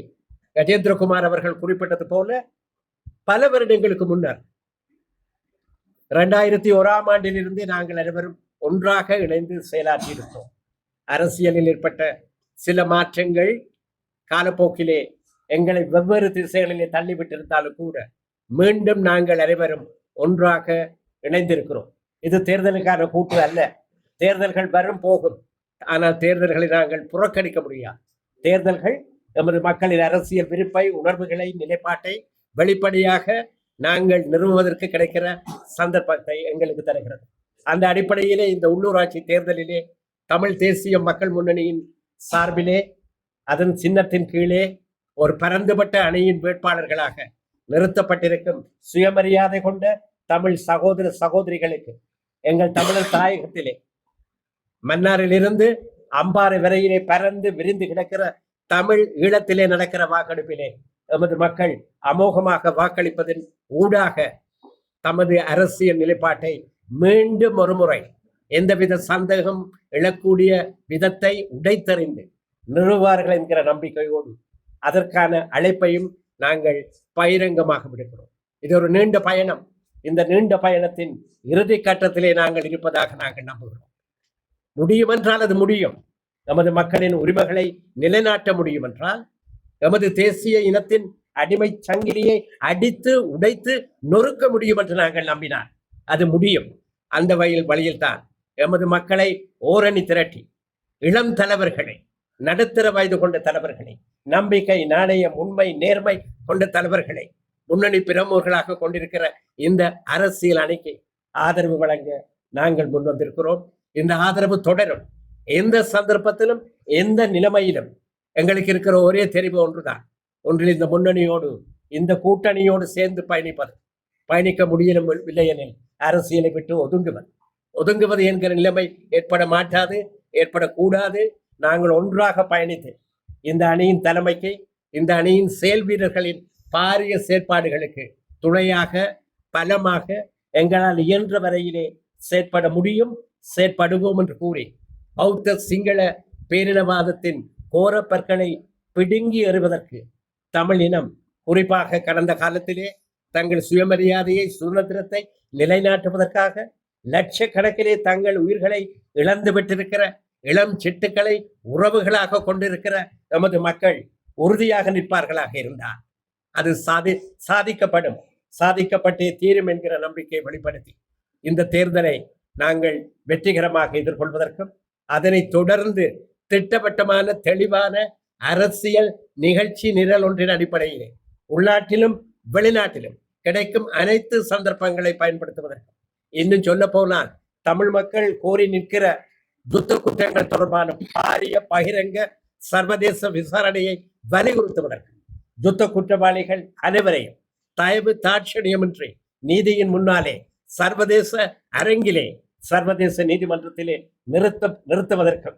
கஜேந்திரகுமார் அவர்கள் குறிப்பிட்டது போல பல வருடங்களுக்கு முன்னர் 2001ஆம் ஆண்டிலிருந்து நாங்கள் அனைவரும் ஒன்றாக இணைந்து செயலாற்றியிருக்கிறோம். அரசியலில் ஏற்பட்ட சில மாற்றங்கள் காலப்போக்கிலே எங்களை வெவ்வேறு திசைகளிலே தள்ளிவிட்டிருந்தாலும் கூட மீண்டும் நாங்கள் அனைவரும் ஒன்றாக இணைந்திருக்கிறோம். இது தேர்தலுக்கான கூட்டு அல்ல. தேர்தல்கள் வரும் போகும், ஆனால் தேர்தல்களை நாங்கள் புறக்கணிக்க முடியாது. தேர்தல்கள் எமது மக்களின் அரசியல் விருப்பை, உணர்வுகளை, நிலைப்பாட்டை வெளிப்படையாக நாங்கள் நிறுவுவதற்கு கிடைக்கிற சந்தர்ப்பத்தை எங்களுக்கு தருகிறது. அந்த அடிப்படையிலே இந்த உள்ளூராட்சி தேர்தலிலே தமிழ் தேசிய மக்கள் முன்னணியின் சார்பிலே அதன் சின்னத்தின் கீழே ஒரு பரந்துபட்ட அணியின் வேட்பாளர்களாக நிறுத்தப்பட்டிருக்கும் சுயமரியாதை கொண்ட தமிழ் சகோதர சகோதரிகளுக்கு எங்கள் தமிழர் தாயகத்திலே மன்னாரிலிருந்து அம்பாறை வரையிலே பறந்து விரிந்து கிடக்கிற தமிழ் ஈழத்திலே நடக்கிற வாக்கெடுப்பிலே எமது மக்கள் அமோகமாக வாக்களிப்பதன் ஊடாக தமது அரசியல் நிலைப்பாட்டை மீண்டும் ஒருமுறை எந்தவித சந்தேகம் எழக்கூடிய விதத்தை உடைத்தறிந்து நிறுவார்கள் என்கிற நம்பிக்கையோடு அதற்கான அழைப்பையும் நாங்கள் பகிரங்கமாக விடுகிறோம். இது ஒரு நீண்ட பயணம். இந்த நீண்ட பயணத்தின் இறுதி கட்டத்திலே நாங்கள் இருப்பதாக நாங்கள் நம்புகிறோம். முடியும் என்றால் அது முடியும். நமது மக்களின் உரிமைகளை நிலைநாட்ட முடியும் என்றால், எமது தேசிய இனத்தின் அடிமை சங்கிலியை அடித்து உடைத்து நொறுக்க முடியும் என்று நாங்கள் நம்பினார் அது முடியும். அந்த வழியில் தான் எமது மக்களை ஓரணி திரட்டி இளம் தலைவர்களை, நடுத்தர வயது கொண்ட தலைவர்களை, நம்பிக்கை, நாணயம், உண்மை, நேர்மை கொண்ட தலைவர்களை முன்னணி பிரமுகர்களாக கொண்டிருக்கிற இந்த அரசியல் அணிக்கு ஆதரவு வழங்க நாங்கள் முன்வந்திருக்கிறோம். இந்த ஆதரவு தொடரும். எந்த சந்தர்ப்பத்திலும் எந்த நிலைமையிலும் எங்களுக்கு இருக்கிற ஒரே தெரிவு ஒன்றுதான். ஒன்றில் இந்த முன்னணியோடு இந்த கூட்டணியோடு சேர்ந்து பயணிக்க முடியவில்லை எனில் அரசியலை விட்டு ஒதுங்குவது என்கிற நிலைமை ஏற்பட மாட்டாது, ஏற்படக்கூடாது. நாங்கள் ஒன்றாக பயணித்து இந்த அணியின் தலைமைக்கு, இந்த அணியின் செயல் வீரர்களின் பாரிய செயற்பாடுகளுக்கு துணையாக பலமாக எங்களால் இயன்ற வரையிலே செயற்பட முடியும், செயற்படுவோம் என்று கூறி பௌத்த சிங்கள பேரினவாதத்தின் கோரப்பற்களை பிடுங்கி எறிவதற்கு தமிழ் இனம் குறிப்பாக கடந்த காலத்திலே தங்கள் சுயமரியாதையை, சுதந்திரத்தை நிலைநாட்டுவதற்காக லட்சக்கணக்கிலே தங்கள் உயிர்களை இழந்து விட்டிருக்கிற இளம் சிட்டுக்களை உறவுகளாக கொண்டிருக்கிற நமது மக்கள் உறுதியாக நிற்பார்களாக இருந்தார் அது சாதிக்கப்பட்டே தீரும் என்கிற நம்பிக்கையை வெளிப்படுத்தி இந்த தேர்தலை நாங்கள் வெற்றிகரமாக எதிர்கொள்வதற்கும் அதனை தொடர்ந்து திட்டவட்டமான தெளிவான அரசியல் நிகழ்ச்சி நிரல் ஒன்றின் அடிப்படையிலே உள்நாட்டிலும் வெளிநாட்டிலும் கிடைக்கும் அனைத்து சந்தர்ப்பங்களை பயன்படுத்துவதற்கும், இன்னும் சொல்ல போனால் தமிழ் மக்கள் கோரி நிற்கிற யுத்த குற்றங்கள் தொடர்பான பாரிய பகிரங்க சர்வதேச விசாரணையை வலியுறுத்துவதற்கு யுத்த குற்றவாளிகள் அனைவரையும் தயவு தாட்சணியமின்றி நீதியின் முன்னாலே சர்வதேச அரங்கிலே, சர்வதேச நீதிமன்றத்திலே நிறுத்துவதற்கும்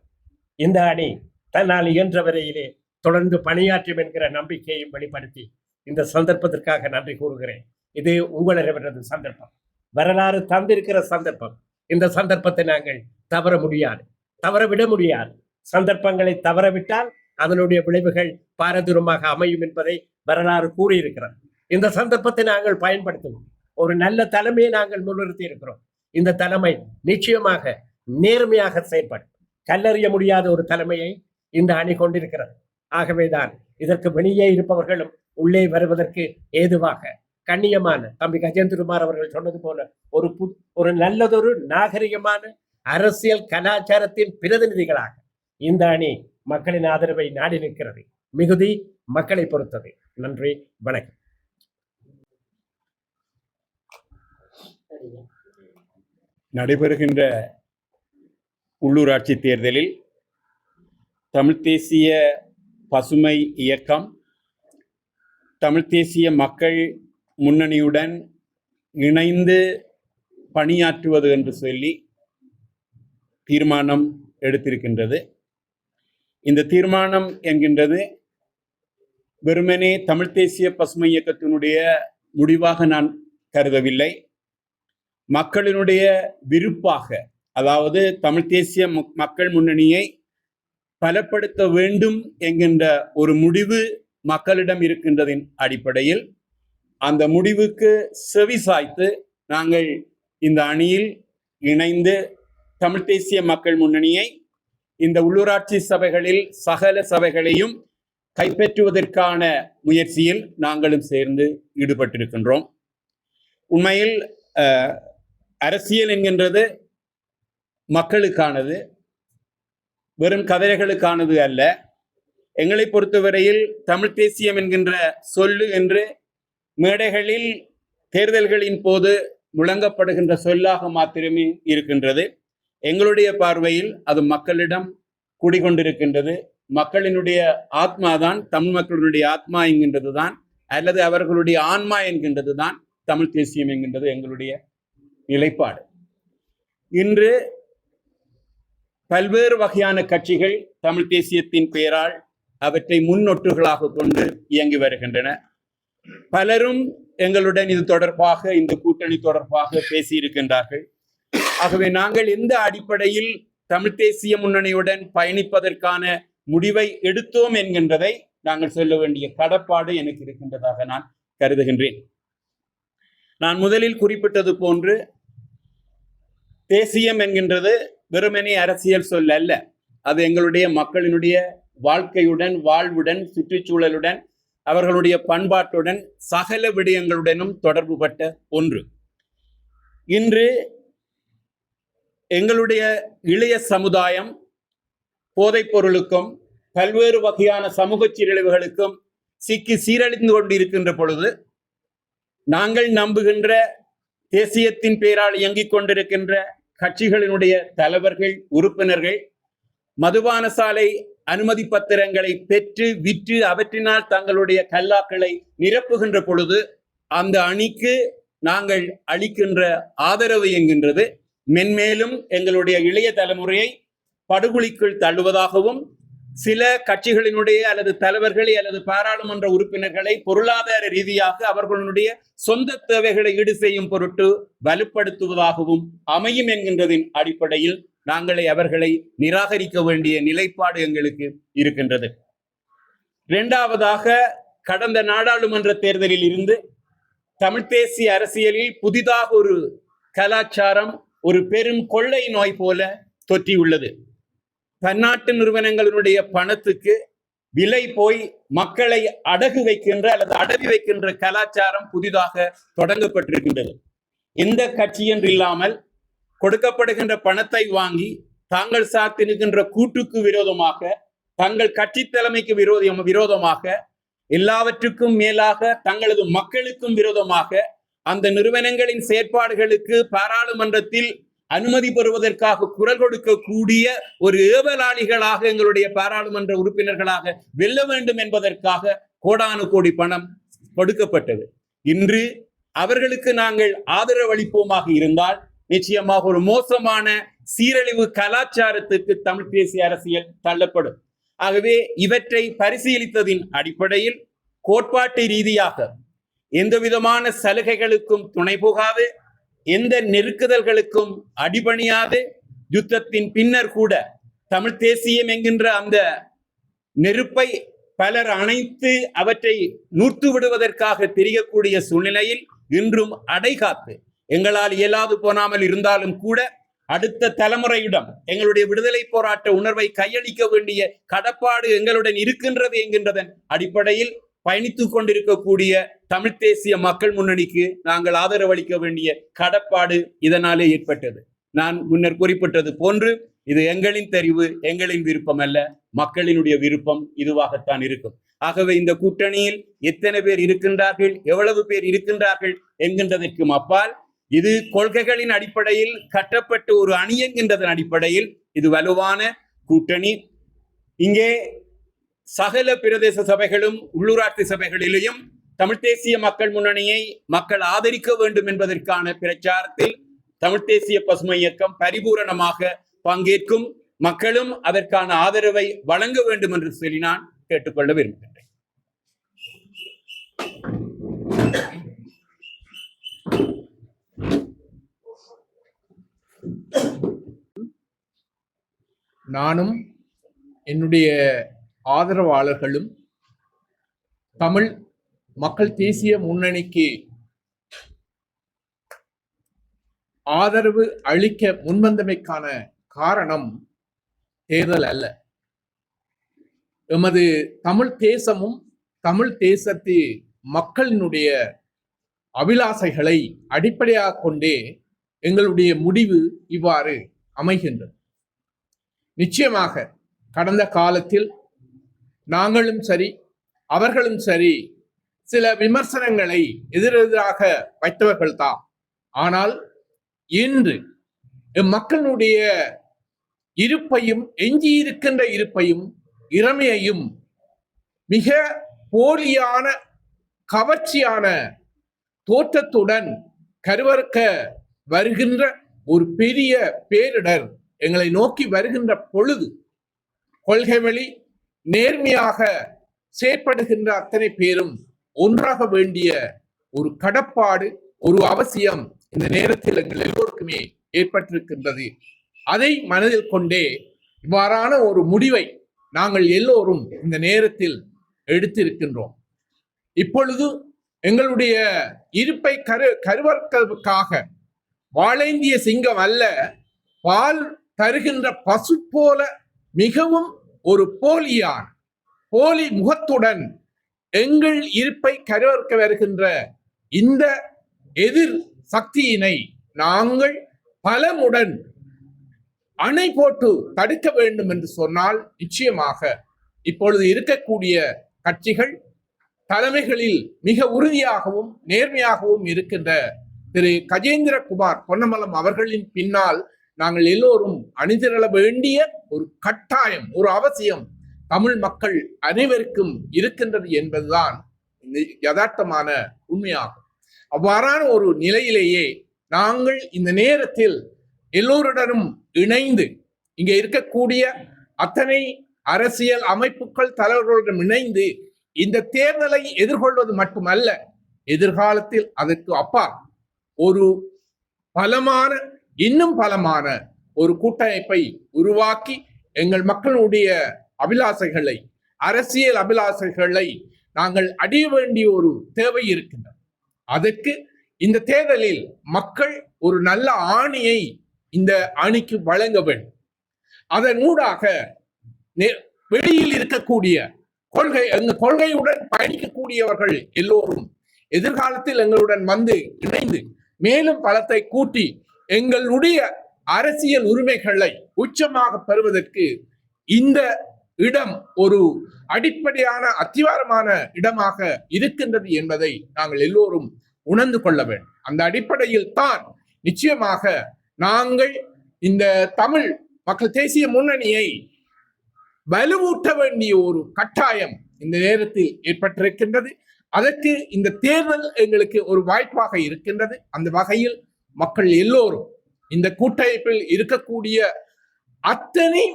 இந்த அணி தன்னால் இயன்ற வரையிலே தொடர்ந்து பணியாற்றும் என்கிற நம்பிக்கையையும் வெளிப்படுத்தி இந்த சந்தர்ப்பத்திற்காக நன்றி கூறுகிறேன். இது உங்களது சந்தர்ப்பம், வரலாறு தந்திருக்கிற சந்தர்ப்பம். இந்த சந்தர்ப்பத்தை நாங்கள் தவறவிட முடியாது. சந்தர்ப்பங்களை தவறவிட்டால் அதனுடைய விளைவுகள் பாரதூரமாக அமையும் என்பதை வரலாறு கூறியிருக்கிறது. இந்த சந்தர்ப்பத்தை நாங்கள் பயன்படுத்துவோம். ஒரு நல்ல தலைமையை நாங்கள் முன்னிறுத்தி இருக்கிறோம். இந்த தலைமை நிச்சயமாக நேர்மையாக செயல்படும். கல்லறிய முடியாத ஒரு தலைமையை இந்த அணி கொண்டிருக்கிறது. ஆகவேதான் இதற்கு வெளியே இருப்பவர்களும் உள்ளே வருவதற்கு ஏதுவாக கண்ணியமான தம்பி கஜேந்திரகுமார் அவர்கள் சொன்னது போல ஒரு நல்லதொரு நாகரிகமான அரசியல் கலாச்சாரத்தின் பிரதிநிதிகளாக இந்த அணி மக்களின் ஆதரவை நாடி நிற்கிறது. மிகுதி மக்களை பொறுத்தது. நன்றி, வணக்கம். நடைபெறுகின்ற உள்ளூராட்சி தேர்தலில் தமிழ் தேசிய பசுமை இயக்கம் தமிழ் தேசிய மக்கள் முன்னணியுடன் இணைந்து பணியாற்றுவது என்று சொல்லி தீர்மானம் எடுத்திருக்கின்றது. இந்த தீர்மானம் என்கின்றது வெறுமனே தமிழ் தேசிய பசுமை இயக்கத்தினுடைய முடிவாக நான் கருதவில்லை. மக்களினுடைய விருப்பாக, அதாவது தமிழ் தேசிய மக்கள் முன்னணியை பலப்படுத்த வேண்டும் என்கின்ற ஒரு முடிவு மக்களிடம் இருக்கின்றதின் அடிப்படையில் அந்த முடிவுக்கு செவி சாய்த்து நாங்கள் இந்த அணியில் இணைந்து தமிழ் தேசிய மக்கள் முன்னணியை இந்த உள்ளூராட்சி சபைகளில் சகல சபைகளையும் கைப்பற்றுவதற்கான முயற்சியில் நாங்களும் சேர்ந்து ஈடுபட்டிருக்கின்றோம். உண்மையில் அரசியல் என்கின்றது மக்களுக்கானது, வெறும் கதைகளுக்கானது அல்ல. எங்களை பொறுத்தவரையில் தமிழ் தேசியம் என்கின்ற சொல்லு என்று மேடைகளில் தேர்தல்களின் போது முழங்கப்படுகின்ற சொல்லாக மாத்திரமே இருக்கின்றது. எங்களுடைய பார்வையில் அது மக்களிடம் குடிகொண்டிருக்கின்றது. மக்களினுடைய ஆத்மாதான், தமிழ் மக்களினுடைய ஆத்மா என்கின்றது தான், அல்லது அவர்களுடைய ஆன்மா என்கின்றது தான் தமிழ் தேசியம் என்கின்றது எங்களுடைய நிலைப்பாடு. இன்று பல்வேறு வகையான கட்சிகள் தமிழ் தேசியத்தின் பெயரால் அவற்றை முன்னொட்டுகளாக கொண்டு இயங்கி வருகின்றன. பலரும் எங்களுடன் இது தொடர்பாக, இந்த கூட்டணி தொடர்பாக பேசியிருக்கின்றார்கள். ஆகவே நாங்கள் எந்த அடிப்படையில் தமிழ் தேசிய முன்னணியுடன் பயணிப்பதற்கான முடிவை எடுத்தோம் என்கின்றதை நாங்கள் சொல்ல வேண்டிய கடப்பாடு எனக்கு இருக்கின்றதாக நான் கருதுகின்றேன். நான் முதலில் குறிப்பிட்டது போன்று தேசியம் என்கின்றது வெறுமனே அரசியல் சொல் அல்ல. அது எங்களுடைய மக்களினுடைய வாழ்க்கையுடன், வாழ்வுடன், சுற்றுச்சூழலுடன், அவர்களுடைய பண்பாட்டுடன், சகல விடயங்களுடனும் தொடர்புபட்ட ஒன்று. இன்று எங்களுடைய இளைய சமுதாயம் போதைப் பொருளுக்கும் பல்வேறு வகையான சமூக சீரழிவுகளுக்கும் சிக்கி சீரழிந்து கொண்டிருக்கின்ற பொழுது நாங்கள் நம்புகின்ற தேசியத்தின் பெயரால் இயங்கிக் கொண்டிருக்கின்ற கட்சிகளினுடைய தலைவர்கள், உறுப்பினர்கள் மதுபான சாலை அனுமதி பத்திரங்களை பெற்று விற்று அவற்றினால் தங்களுடைய கல்லாக்களை நிரப்புகின்ற பொழுது அந்த அணிக்கு நாங்கள் அளிக்கின்ற ஆதரவு என்கின்றது மென்மேலும் எங்களுடைய இளைய தலைமுறையை படுகொலிக்குள் தள்ளுவதாகவும் சில கட்சிகளினுடைய அல்லது தலைவர்களை அல்லது பாராளுமன்ற உறுப்பினர்களை பொருளாதார ரீதியாக அவர்களுடைய சொந்த தேவைகளை ஈடு செய்யும் பொருட்டு வலுப்படுத்துவதாகவும் அமையும் என்கின்றதின் அடிப்படையில் அவர்களை நிராகரிக்க வேண்டிய நிலைப்பாடு எங்களுக்கு இருக்கின்றது. இரண்டாவதாக, கடந்த நாடாளுமன்ற தேர்தலில் இருந்து தமிழ் தேசிய அரசியலில் புதிதாக ஒரு கலாச்சாரம், ஒரு பெரும் கொள்ளை நோய் போல தொற்றியுள்ளது. பன்னாட்டு நிறுவனங்களுடைய பணத்துக்கு விலை போய் மக்களை அடகு வைக்கின்ற அல்லது அடவி வைக்கின்ற கலாச்சாரம் புதிதாக தொடங்கப்பட்டிருக்கின்றது. எந்த கட்சி என்று இல்லாமல் கொடுக்கப்படுகின்ற பணத்தை வாங்கி தாங்கள் சார்ந்திருக்கின்ற கூட்டுக்கு விரோதமாக, தங்கள் கட்சி தலைமைக்கு விரோதமாக, எல்லாவற்றுக்கும் மேலாக தங்களது மக்களுக்கும் விரோதமாக அந்த நிறுவனங்களின் செயற்பாடுகளுக்கு பாராளுமன்றத்தில் அனுமதி பெறுவதற்காக குரல் கொடுக்கக்கூடிய ஒரு ஏவலாளிகளாக எங்களுடைய பாராளுமன்ற உறுப்பினர்களாக வெல்ல வேண்டும் என்பதற்காக கோடானு கோடி பணம் கொடுக்கப்பட்டது. இன்று அவர்களுக்கு நாங்கள் ஆதரவு அளிப்போமாக இருந்தால் நிச்சயமாக ஒரு மோசமான சீரழிவு கலாச்சாரத்துக்கு தமிழ் தேசிய அரசியல் தள்ளப்படும். ஆகவே இவற்றை பரிசீலித்ததின் அடிப்படையில் கோட்பாட்டு ரீதியாக எந்த விதமான சலுகைகளுக்கும் துணை போகாது, எந்த நெருக்குதல்களுக்கும் அடிபணியாது, யுத்தத்தின் பின்னர் கூட தமிழ் தேசியம் என்கின்ற அந்த நெருப்பை பலர் அணைத்து அவற்றை நூற்று விடுவதற்காக தெரியக்கூடிய சூழ்நிலையில் இன்றும் அடைகாத்து எங்களால் இயலாது போனாமல் இருந்தாலும் கூட அடுத்த தலைமுறையிடம் எங்களுடைய விடுதலை போராட்ட உணர்வை கையளிக்க வேண்டிய கடப்பாடு எங்களுடன் இருக்கின்றது என்கின்றதன் அடிப்படையில் பயணித்துக் கொண்டிருக்கக்கூடிய தமிழ் தேசிய மக்கள் முன்னணிக்கு நாங்கள் ஆதரவு அளிக்க வேண்டிய கடப்பாடு இதனாலே ஏற்பட்டது. நான் முன்னர் குறிப்பிட்டது போன்று இது எங்களின் தெரிவு, எங்களின் விருப்பம் அல்ல, மக்களினுடைய விருப்பம் இதுவாகத்தான் இருக்கும். ஆகவே இந்த கூட்டணியில் எத்தனை பேர் இருக்கின்றார்கள், எவ்வளவு பேர் இருக்கின்றார்கள் என்கின்றதற்கும் அப்பால் இது கொள்கைகளின் அடிப்படையில் கட்டப்பட்ட ஒரு அணி என்கின்றதன் அடிப்படையில் இது வலுவான கூட்டணி. இங்கே சகல பிரதேச சபைகளும் உள்ளூராட்சி சபைகளிலேயும் தமிழ் தேசிய மக்கள் முன்னணியை மக்கள் ஆதரிக்க வேண்டும் என்பதற்கான பிரச்சாரத்தில் தமிழ் தேசிய பசுமை இயக்கம் பரிபூரணமாக பங்கேற்கும். மக்களும் அதற்கான ஆதரவை வழங்க வேண்டும் என்று சொல்லி நான் கேட்டுக்கொள்ள விரும்புகிறேன். நானும் என்னுடைய ஆதரவாளர்களும் தமிழ் மக்கள் தேசிய முன்னணிக்கு ஆதரவு அளிக்க முன்வந்தமைக்கான காரணம் தேர்தல் அல்ல. எமது தமிழ் தேசமும் தமிழ் தேசத்து மக்களினுடைய அபிலாசைகளை அடிப்படையாக கொண்டே எங்களுடைய முடிவு இவ்வாறு அமைகின்றது. நிச்சயமாக கடந்த காலத்தில் நாங்களும் சரி அவர்களும் சரி சில விமர்சனங்களை எதிரெதிராக வைத்தவர்கள் தான். ஆனால் இன்று மக்களுடைய இருப்பையும் எஞ்சியிருக்கின்ற இருப்பையும் இறமையையும் மிக போலியான கவர்ச்சியான தோற்றத்துடன் கருவறுக்க வருகின்ற ஒரு பெரிய பேரிடர் எங்களை நோக்கி வருகின்ற பொழுது கொள்கை வழி நேர்மையாக செயற்படுகின்ற அத்தனை பேரும் ஒன்றாக வேண்டிய ஒரு கடப்பாடு, ஒரு அவசியம் இந்த நேரத்தில் எங்கள் எல்லோருக்குமே ஏற்பட்டிருக்கின்றது. அதை மனதில் கொண்டே இவ்வாறான ஒரு முடிவை நாங்கள் எல்லோரும் இந்த நேரத்தில் எடுத்திருக்கின்றோம். இப்பொழுது எங்களுடைய இருப்பை கருவறுப்பதற்காக வாழேந்திய சிங்கம் அல்ல, பால் தருகின்ற பசு போல மிகவும் ஒரு போலி முகத்துடன் எங்கள் இருப்பை கருவறுக்க வருகின்ற இந்த எதிர் சக்தியினை நாங்கள் பலமுடன் அணை போட்டு தடுக்க வேண்டும் என்று சொன்னால் நிச்சயமாக இப்பொழுது இருக்கக்கூடிய கட்சிகள் தலைமைகளில் மிக உறுதியாகவும் நேர்மையாகவும் இருக்கின்ற திரு கஜேந்திரகுமார் பொன்னமலம் அவர்களின் பின்னால் நாங்கள் எல்லோரும் அணிதிரள வேண்டிய ஒரு கட்டாயம், ஒரு அவசியம் தமிழ் மக்கள் அனைவருக்கும் இருக்கின்றது என்பதுதான் இந்த யதார்த்தமான உண்மையாகும். அவ்வாறான ஒரு நிலையிலேயே நாங்கள் இந்த நேரத்தில் எல்லோருடனும் இணைந்து இங்கே இருக்கக்கூடிய அத்தனை அரசியல் அமைப்புகள் தலைவர்களுடன் இணைந்து இந்த தேர்தலை எதிர்கொள்வது மட்டுமல்ல, எதிர்காலத்தில் அதற்கு அப்பால் ஒரு பலமான, இன்னும் பலமான ஒரு கூட்டமைப்பை உருவாக்கி எங்கள் மக்களுடைய அபிலாசைகளை, அரசியல் அபிலாசைகளை நாங்கள் அடைய வேண்டிய ஒரு தேவை இருக்கின்றது. அதற்கு இந்த தேர்தலில் மக்கள் ஒரு நல்ல ஆணியை இந்த அணிக்கு வழங்க வேண்டும். அதன் ஊடாக வெளியில் இருக்கக்கூடிய கொள்கையுடன் பயணிக்கக்கூடியவர்கள் எல்லோரும் எதிர்காலத்தில் எங்களுடன் வந்து இணைந்து மேலும் பலத்தை கூட்டி எங்களுடைய அரசியல் உரிமைகளை உச்சமாக பெறுவதற்கு இந்த இடம் ஒரு அடிப்படையான அத்திவாரமான இடமாக இருக்கின்றது என்பதை நாங்கள் எல்லோரும் உணர்ந்து கொள்ள வேண்டும். அந்த அடிப்படையில் தான் நிச்சயமாக நாங்கள் இந்த தமிழ் மக்கள் தேசிய முன்னணியை வலுவூட்ட வேண்டிய ஒரு கட்டாயம் இந்த நேரத்தில் ஏற்பட்டிருக்கின்றது. அதற்கு இந்த தேர்தல் எங்களுக்கு ஒரு வாய்ப்பாக இருக்கின்றது. அந்த வகையில் மக்கள் எல்லோரும் இந்த கூட்டமைப்பில் இருக்கக்கூடிய அத்தனை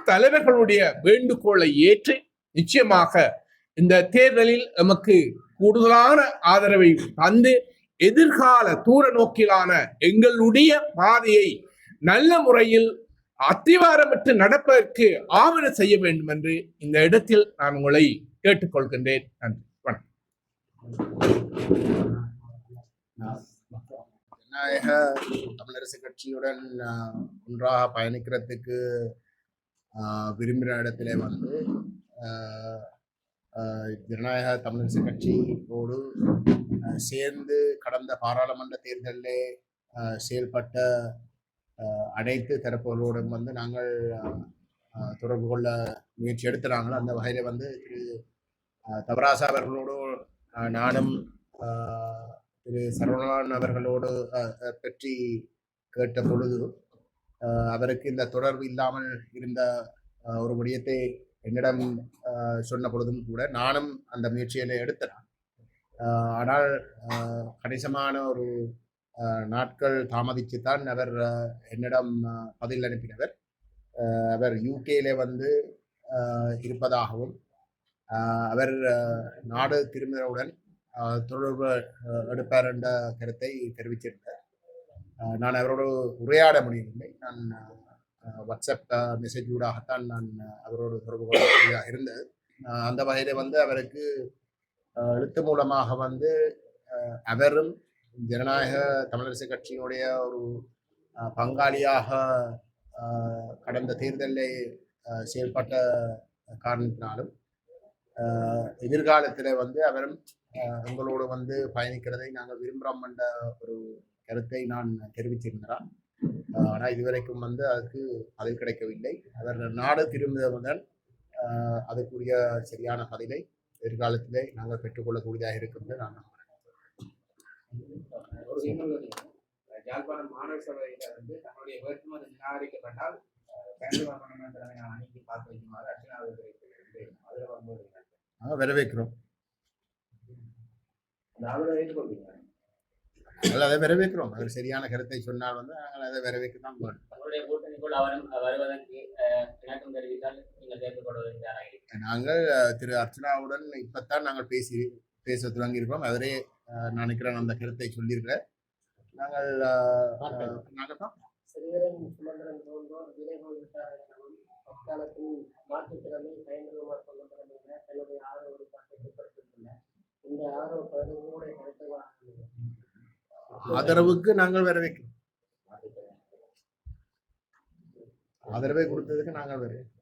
தலைவர்களுடைய வேண்டுகோளை ஏற்று நிச்சயமாக இந்த தேர்தலில் நமக்கு கூடுதலான ஆதரவை தந்து எதிர்கால தூர நோக்கிலான எங்களுடைய பாதையை நல்ல முறையில் அத்திவாரமிட்டு நடப்பதற்கு ஆவண செய்ய வேண்டும் என்று இந்த இடத்தில் நான் உங்களை கேட்டுக்கொள்கின்றேன். நன்றி, வணக்கம். ஜனநாயக தமிழரசு கட்சியுடன் ஒன்றாக பயணிக்கிறதுக்கு விரும்பின இடத்துல வந்து ஜனநாயக தமிழரசு கட்சியோடு சேர்ந்து கடந்த பாராளுமன்ற தேர்தலில் செயல்பட்ட அனைத்து தரப்புகளோடும் வந்து நாங்கள் தொடர்பு கொள்ள முயற்சி எடுத்துறாங்களோ அந்த வகையில் வந்து திரு தவராசா அவர்களோடு நானும் திரு சரவணன் அவர்களோடு பற்றி கேட்ட பொழுது அவருக்கு இந்த தொடர்பு இல்லாமல் இருந்த ஒரு விடயத்தை என்னிடம் சொன்ன பொழுதும் கூட நானும் அந்த முயற்சியில் எடுத்தேன். ஆனால் கணிசமான ஒரு நாட்கள் தாமதித்துத்தான் அவர் என்னிடம் பதில் அனுப்பினவர். அவர் யூகேல வந்து இருப்பதாகவும் அவர் நாடு திரும்பினவுடன் தொடர்பு எடுப்பார் என்ற கருத்தை தெரிவிச்சிருந்தார். நான் அவரோடு உரையாட முடியவில்லை. நான் வாட்ஸ்அப் மெசேஜ் ஊடாகத்தான் நான் அவரோடு தொடர்பு கொள்ளக்கூடியதாக இருந்தது. அந்த வகையில் வந்து அவருக்கு எழுத்து மூலமாக வந்து அவரும் ஜனநாயக தமிழரசு கட்சியினுடைய ஒரு பங்காளியாக கடந்த தேர்தலில் செயல்பட்ட காரணத்தினாலும் எதிர்காலத்தில் வந்து அவரும் எங்களோடு வந்து பயணிக்கிறதை நாங்கள் விரும்புகிறோம் என்ற ஒரு கருத்தை நான் தெரிவித்திருந்தார். ஆனால் இதுவரைக்கும் வந்து அதுக்கு பதில் கிடைக்கவில்லை. அவர் நாடு திரும்புவதுடன் அதுக்குரிய சரியான பதிலை எதிர்காலத்திலே நாங்கள் பெற்றுக்கொள்ளக்கூடியதாக இருக்கும் என்று நான் நம்புகிறேன். யாழ்ப்பாணம் மாநகர சபையில வந்து தன்னுடைய வேட்புமனு நிராகரிக்கப்பட்டால் அணிக்கு பார்த்து வைக்குமாறு அர்ச்சனா வரவேற்கிறோம். அதை வரவேற்கிறோம். அவர் சரியான கருத்தை சொன்னால் வந்து நாங்கள் அதை வரவேற்க தான் போகிறோம். நாங்கள் திரு அர்ச்சனாவுடன் இப்பத்தான் நாங்கள் பேச துவங்கியிருக்கோம். அவரே நினைக்கிறேன் அந்த கருத்தை சொல்லியிருக்கிறேன். நாங்கள் தான் ஆதரவுக்கு நாங்கள் வரவேற்கிறோம். ஆதரவை கொடுத்ததுக்கு நாங்கள் வரவேற்கிறோம்.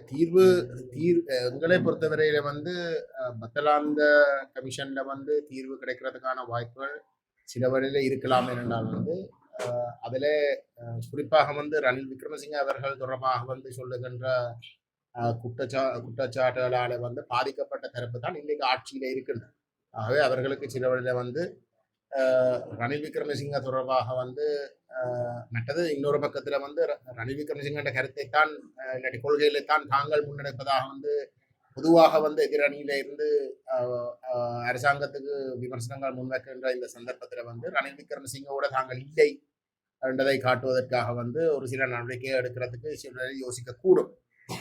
தீர்வு எங்களை பொறுத்தவரையில வந்து மத்தலாந்த கமிஷன்ல வந்து தீர்வு கிடைக்கிறதுக்கான வாய்ப்புகள் சில வழியில இருக்கலாம் என்றால் வந்து அதில் குறிப்பாக வந்து ரணில் விக்ரமசிங்க அவர்கள் தொடர்பாக வந்து சொல்லுகின்ற குற்றச்சாட்டுகளால் வந்து பாதிக்கப்பட்ட தரப்பு தான் இன்றைக்கு ஆட்சியில் இருக்கின்றது. ஆகவே அவர்களுக்கு சில வழியில் வந்து ரணில் விக்ரமசிங்க தொடர்பாக வந்து மற்றது இன்னொரு பக்கத்தில் வந்து ரணில் விக்ரமசிங்கன்ற கருத்தை தான் இல்லாட்டி கொள்கையில தான் தாங்கள் முன்னெடுப்பதாக வந்து பொதுவாக வந்து எதிரணியில இருந்து அரசாங்கத்துக்கு விமர்சனங்கள் முன்வைக்கின்ற இந்த சந்தர்ப்பத்தில் வந்து ரணில் விக்ரமசிங்கோட தாங்கள் இல்லை என்றதை காட்டுவதற்காக வந்து ஒரு சில நடவடிக்கை எடுக்கிறதுக்கு சிலர் யோசிக்கக்கூடும்.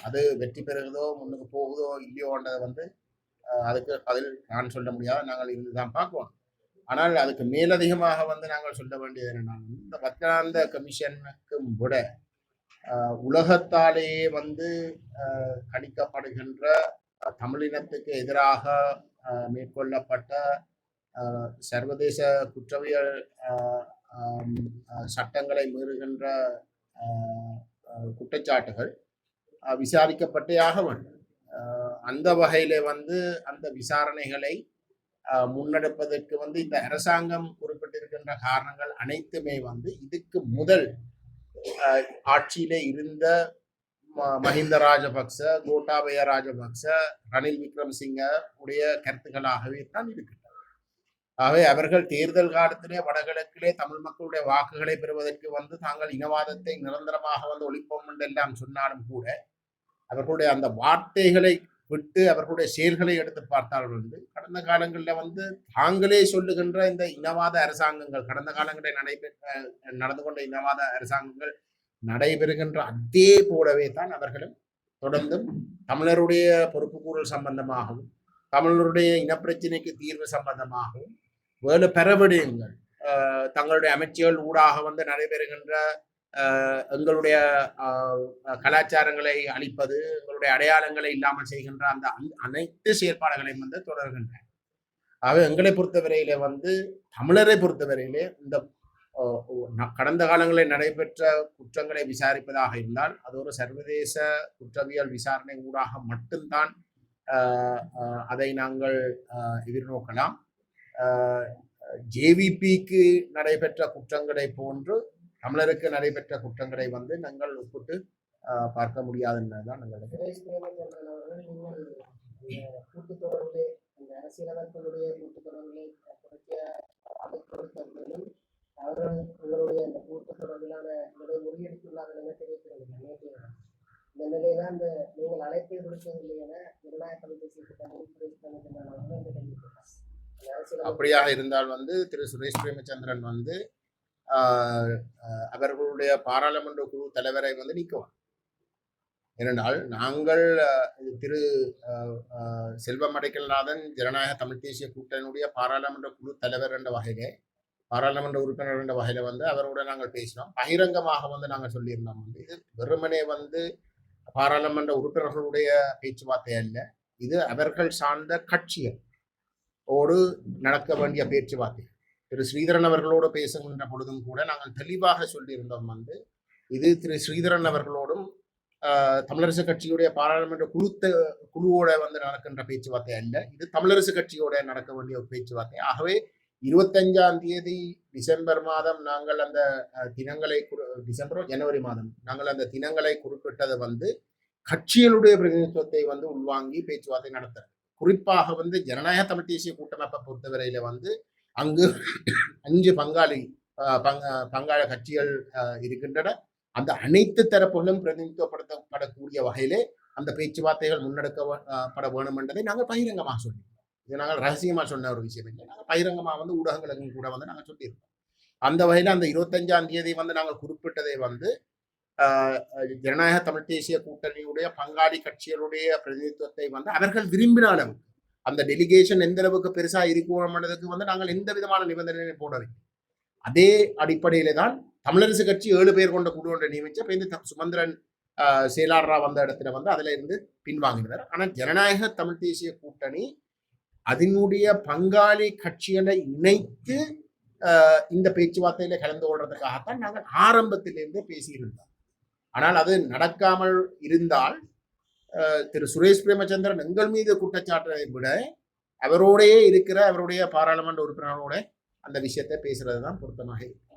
அது வெற்றி பெறுகிறதோ முன்னுக்கு போகுதோ இல்லையோன்றதை வந்து அதுக்கு பதில் நான் சொல்ல முடியாது, நாங்கள் இருந்துதான் பார்க்கணும். ஆனால் அதுக்கு மேலதிகமாக வந்து நாங்கள் சொல்ல வேண்டியது என்னன்னா, இந்த பத்ராந்த கமிஷனுக்கும் விட உலகத்தாலேயே வந்து கணிக்கப்படுகின்ற தமிழினத்துக்கு எதிராக மேற்கொள்ளப்பட்ட சர்வதேச குற்றவியல் சட்டங்களை மீறுகின்ற குற்றச்சாட்டுகள் விசாரிக்கப்பட்டே ஆக வேண்டும். அந்த வகையில வந்து அந்த விசாரணைகளை முன்னெடுப்பதற்கு வந்து இந்த அரசாங்கம் குறிப்பிட்டிருக்கின்ற காரணங்கள் அனைத்துமே வந்து இதுக்கு முதல் ஆட்சியிலே இருந்த மஹிந்த ராஜபக்ச, கோட்டாபய ராஜபக்ச, ரணில் விக்ரமசிங்க உடைய கருத்துக்களாகவே தான் இருக்கின்றன. ஆகவே அவர்கள் தேர்தல் காலத்திலே வடகிழக்கிலே தமிழ் மக்களுடைய வாக்குகளை பெறுவதற்கு வந்து தாங்கள் இனவாதத்தை நிரந்தரமாக வந்து ஒழிப்போம் என்றெல்லாம் சொன்னாலும் கூட அவர்களுடைய அந்த வார்த்தைகளை விட்டு அவர்களுடைய செயல்களை எடுத்து பார்த்தால் வந்து கடந்த காலங்களில் வந்து தாங்களே சொல்லுகின்ற இந்த இனவாத அரசாங்கங்கள், கடந்த காலங்களில் நடந்து கொண்ட இனவாத அரசாங்கங்கள் நடைபெறுகின்ற அதே போலவே தான் அவர்களும் தொடர்ந்தும் தமிழருடைய பொறுப்புக்கூறல் சம்பந்தமாகவும் தமிழருடைய இனப்பிரச்சினைக்கு தீர்வு சம்பந்தமாகவும் வேறு பல விடயங்கள் தங்களுடைய அமைச்சுகள் ஊடாக வந்து நடைபெறுகின்ற எங்களுடைய கலாச்சாரங்களை அழிப்பது, எங்களுடைய அடையாளங்களை இல்லாமல் செய்கின்ற அந்த அனைத்து செயற்பாடுகளையும் வந்து தொடர்கின்றன. ஆக எங்களை பொறுத்தவரையிலே வந்து தமிழரை பொறுத்தவரையிலே இந்த கடந்த காலங்களில் நடைபெற்ற குற்றங்களை விசாரிப்பதாக இருந்தால் அது ஒரு சர்வதேச குற்றவியல் விசாரணை ஊடாக மட்டும்தான் அதை நாங்கள் எதிர்நோக்கலாம். ஜேவிபிக்கு நடைபெற்ற குற்றங்களை போன்று தமிழருக்கு நடைபெற்ற குற்றங்களை வந்து நாங்கள் ஒப்பிட்டு பார்க்க முடியாது என்பதுதான் கூட்டுத்தொடர்புகளை அந்த அரசியலமைப்புடைய கூட்டுத்தொடர்புகளை அவர்கள் உங்களுடைய அந்த கூட்டுத்தொடர்பிலான முறியடித்துள்ளார்கள் என தெரிவிக்கிறது. இந்த நிலையில்தான் இந்த நீங்கள் அழைப்பை கொடுக்கவில்லை என ஜனநாயக தமிழ் தேசிய அப்படியாக இருந்தால் வந்து திரு சுரேஷ் பிரேமச்சந்திரன் வந்து அவர்களுடைய பாராளுமன்ற குழு தலைவரை வந்து நீக்குவார். ஏனென்றால் நாங்கள் திரு செல்வம் அடைக்கல்நாதன் ஜனநாயக தமிழ் தேசிய கூட்டணியுடைய பாராளுமன்ற குழு தலைவர் என்ற வகையிலே, பாராளுமன்ற உறுப்பினர் என்ற வகையில வந்து அவரோட நாங்கள் பேசினோம். பகிரங்கமாக வந்து நாங்கள் சொல்லியிருந்தோம் வந்து இது வெறுமனே வந்து பாராளுமன்ற உறுப்பினர்களுடைய பேச்சுவார்த்தை அல்ல, இது அவர்கள் சார்ந்த கட்சிகள் ஓடு நடக்க வேண்டிய பேச்சுவார்த்தை. திரு ஸ்ரீதரன் அவர்களோடு பேசுகின்ற பொழுதும் கூட நாங்கள் தெளிவாக சொல்லியிருந்தோம் வந்து இது திரு ஸ்ரீதரன் அவர்களோடும் தமிழரசு கட்சியுடைய பாராளுமன்ற குழுவோட வந்து நடக்கின்ற பேச்சுவார்த்தை அல்ல, இது தமிழரசு கட்சியோட நடக்க வேண்டிய ஒரு பேச்சுவார்த்தை. ஆகவே 25ஆம் தேதி டிசம்பர் மாதம் நாங்கள் அந்த தினங்களை டிசம்பரோ ஜனவரி மாதம் நாங்கள் அந்த தினங்களை குறிப்பிட்டது வந்து கட்சிகளுடைய பிரதிநிதித்துவத்தை வந்து உள்வாங்கி பேச்சுவார்த்தை நடத்துறது. குறிப்பாக வந்து ஜனநாயக தமிழ் தேசிய கூட்டமைப்பை பொறுத்தவரையில வந்து அங்கு 5 பங்காள கட்சிகள் இருக்கின்றன. அந்த அனைத்து தரப்புகளும் பிரதிநிதித்துவப்படுத்தப்படக்கூடிய வகையிலே அந்த பேச்சுவார்த்தைகள் முன்னெடுக்கப்பட வேண்டும் என்பதை நாங்கள் பகிரங்கமாக சொல்லியிருக்கோம். இது நாங்கள் ரகசியமாக சொன்ன ஒரு விஷயம் இல்லை, நாங்கள் பகிரங்கமாக வந்து ஊடகங்களுக்கும் கூட வந்து நாங்கள் சொல்லியிருக்கோம். அந்த வகையில் அந்த 25ஆம் தேதி வந்து நாங்கள் குறிப்பிட்டதை வந்து ஜனநாயக தமிழ் தேசிய கூட்டணியுடைய பங்காளி கட்சிகளுடைய பிரதிநிதித்துவத்தை வந்து அவர்கள் விரும்பின அளவு அந்த டெலிகேஷன் எந்த அளவுக்கு பெருசா இருக்கணும்ன்றதுக்கு வந்து நாங்கள் எந்த விதமான நிபந்தனை போடவில்லை. அதே அடிப்படையில தான் தமிழரசு கட்சி 7 பேர் கொண்ட குழு ஒன்றை நியமிச்ச இந்த சுமந்திரன் செயலாளராக வந்த இடத்துல வந்து அதுல இருந்து பின்வாங்கினார். ஆனால் ஜனநாயக தமிழ் தேசிய கூட்டணி அதனுடைய பங்காளி கட்சிகளை இணைத்து இந்த பேச்சுவார்த்தையில கலந்து கொள்றதுக்காகத்தான் நாங்கள் ஆரம்பத்திலிருந்தே பேசியிருந்தோம். ஆனால் அது நடக்காமல் இருந்தால் திரு சுரேஷ் பிரேமச்சந்திரன் எங்கள் மீது குற்றச்சாட்டை விட அவரோடையே இருக்கிற அவருடைய பாராளுமன்ற உறுப்பினரோட அந்த விஷயத்தை பேசுறது தான் பொருத்தமாக இருக்கு.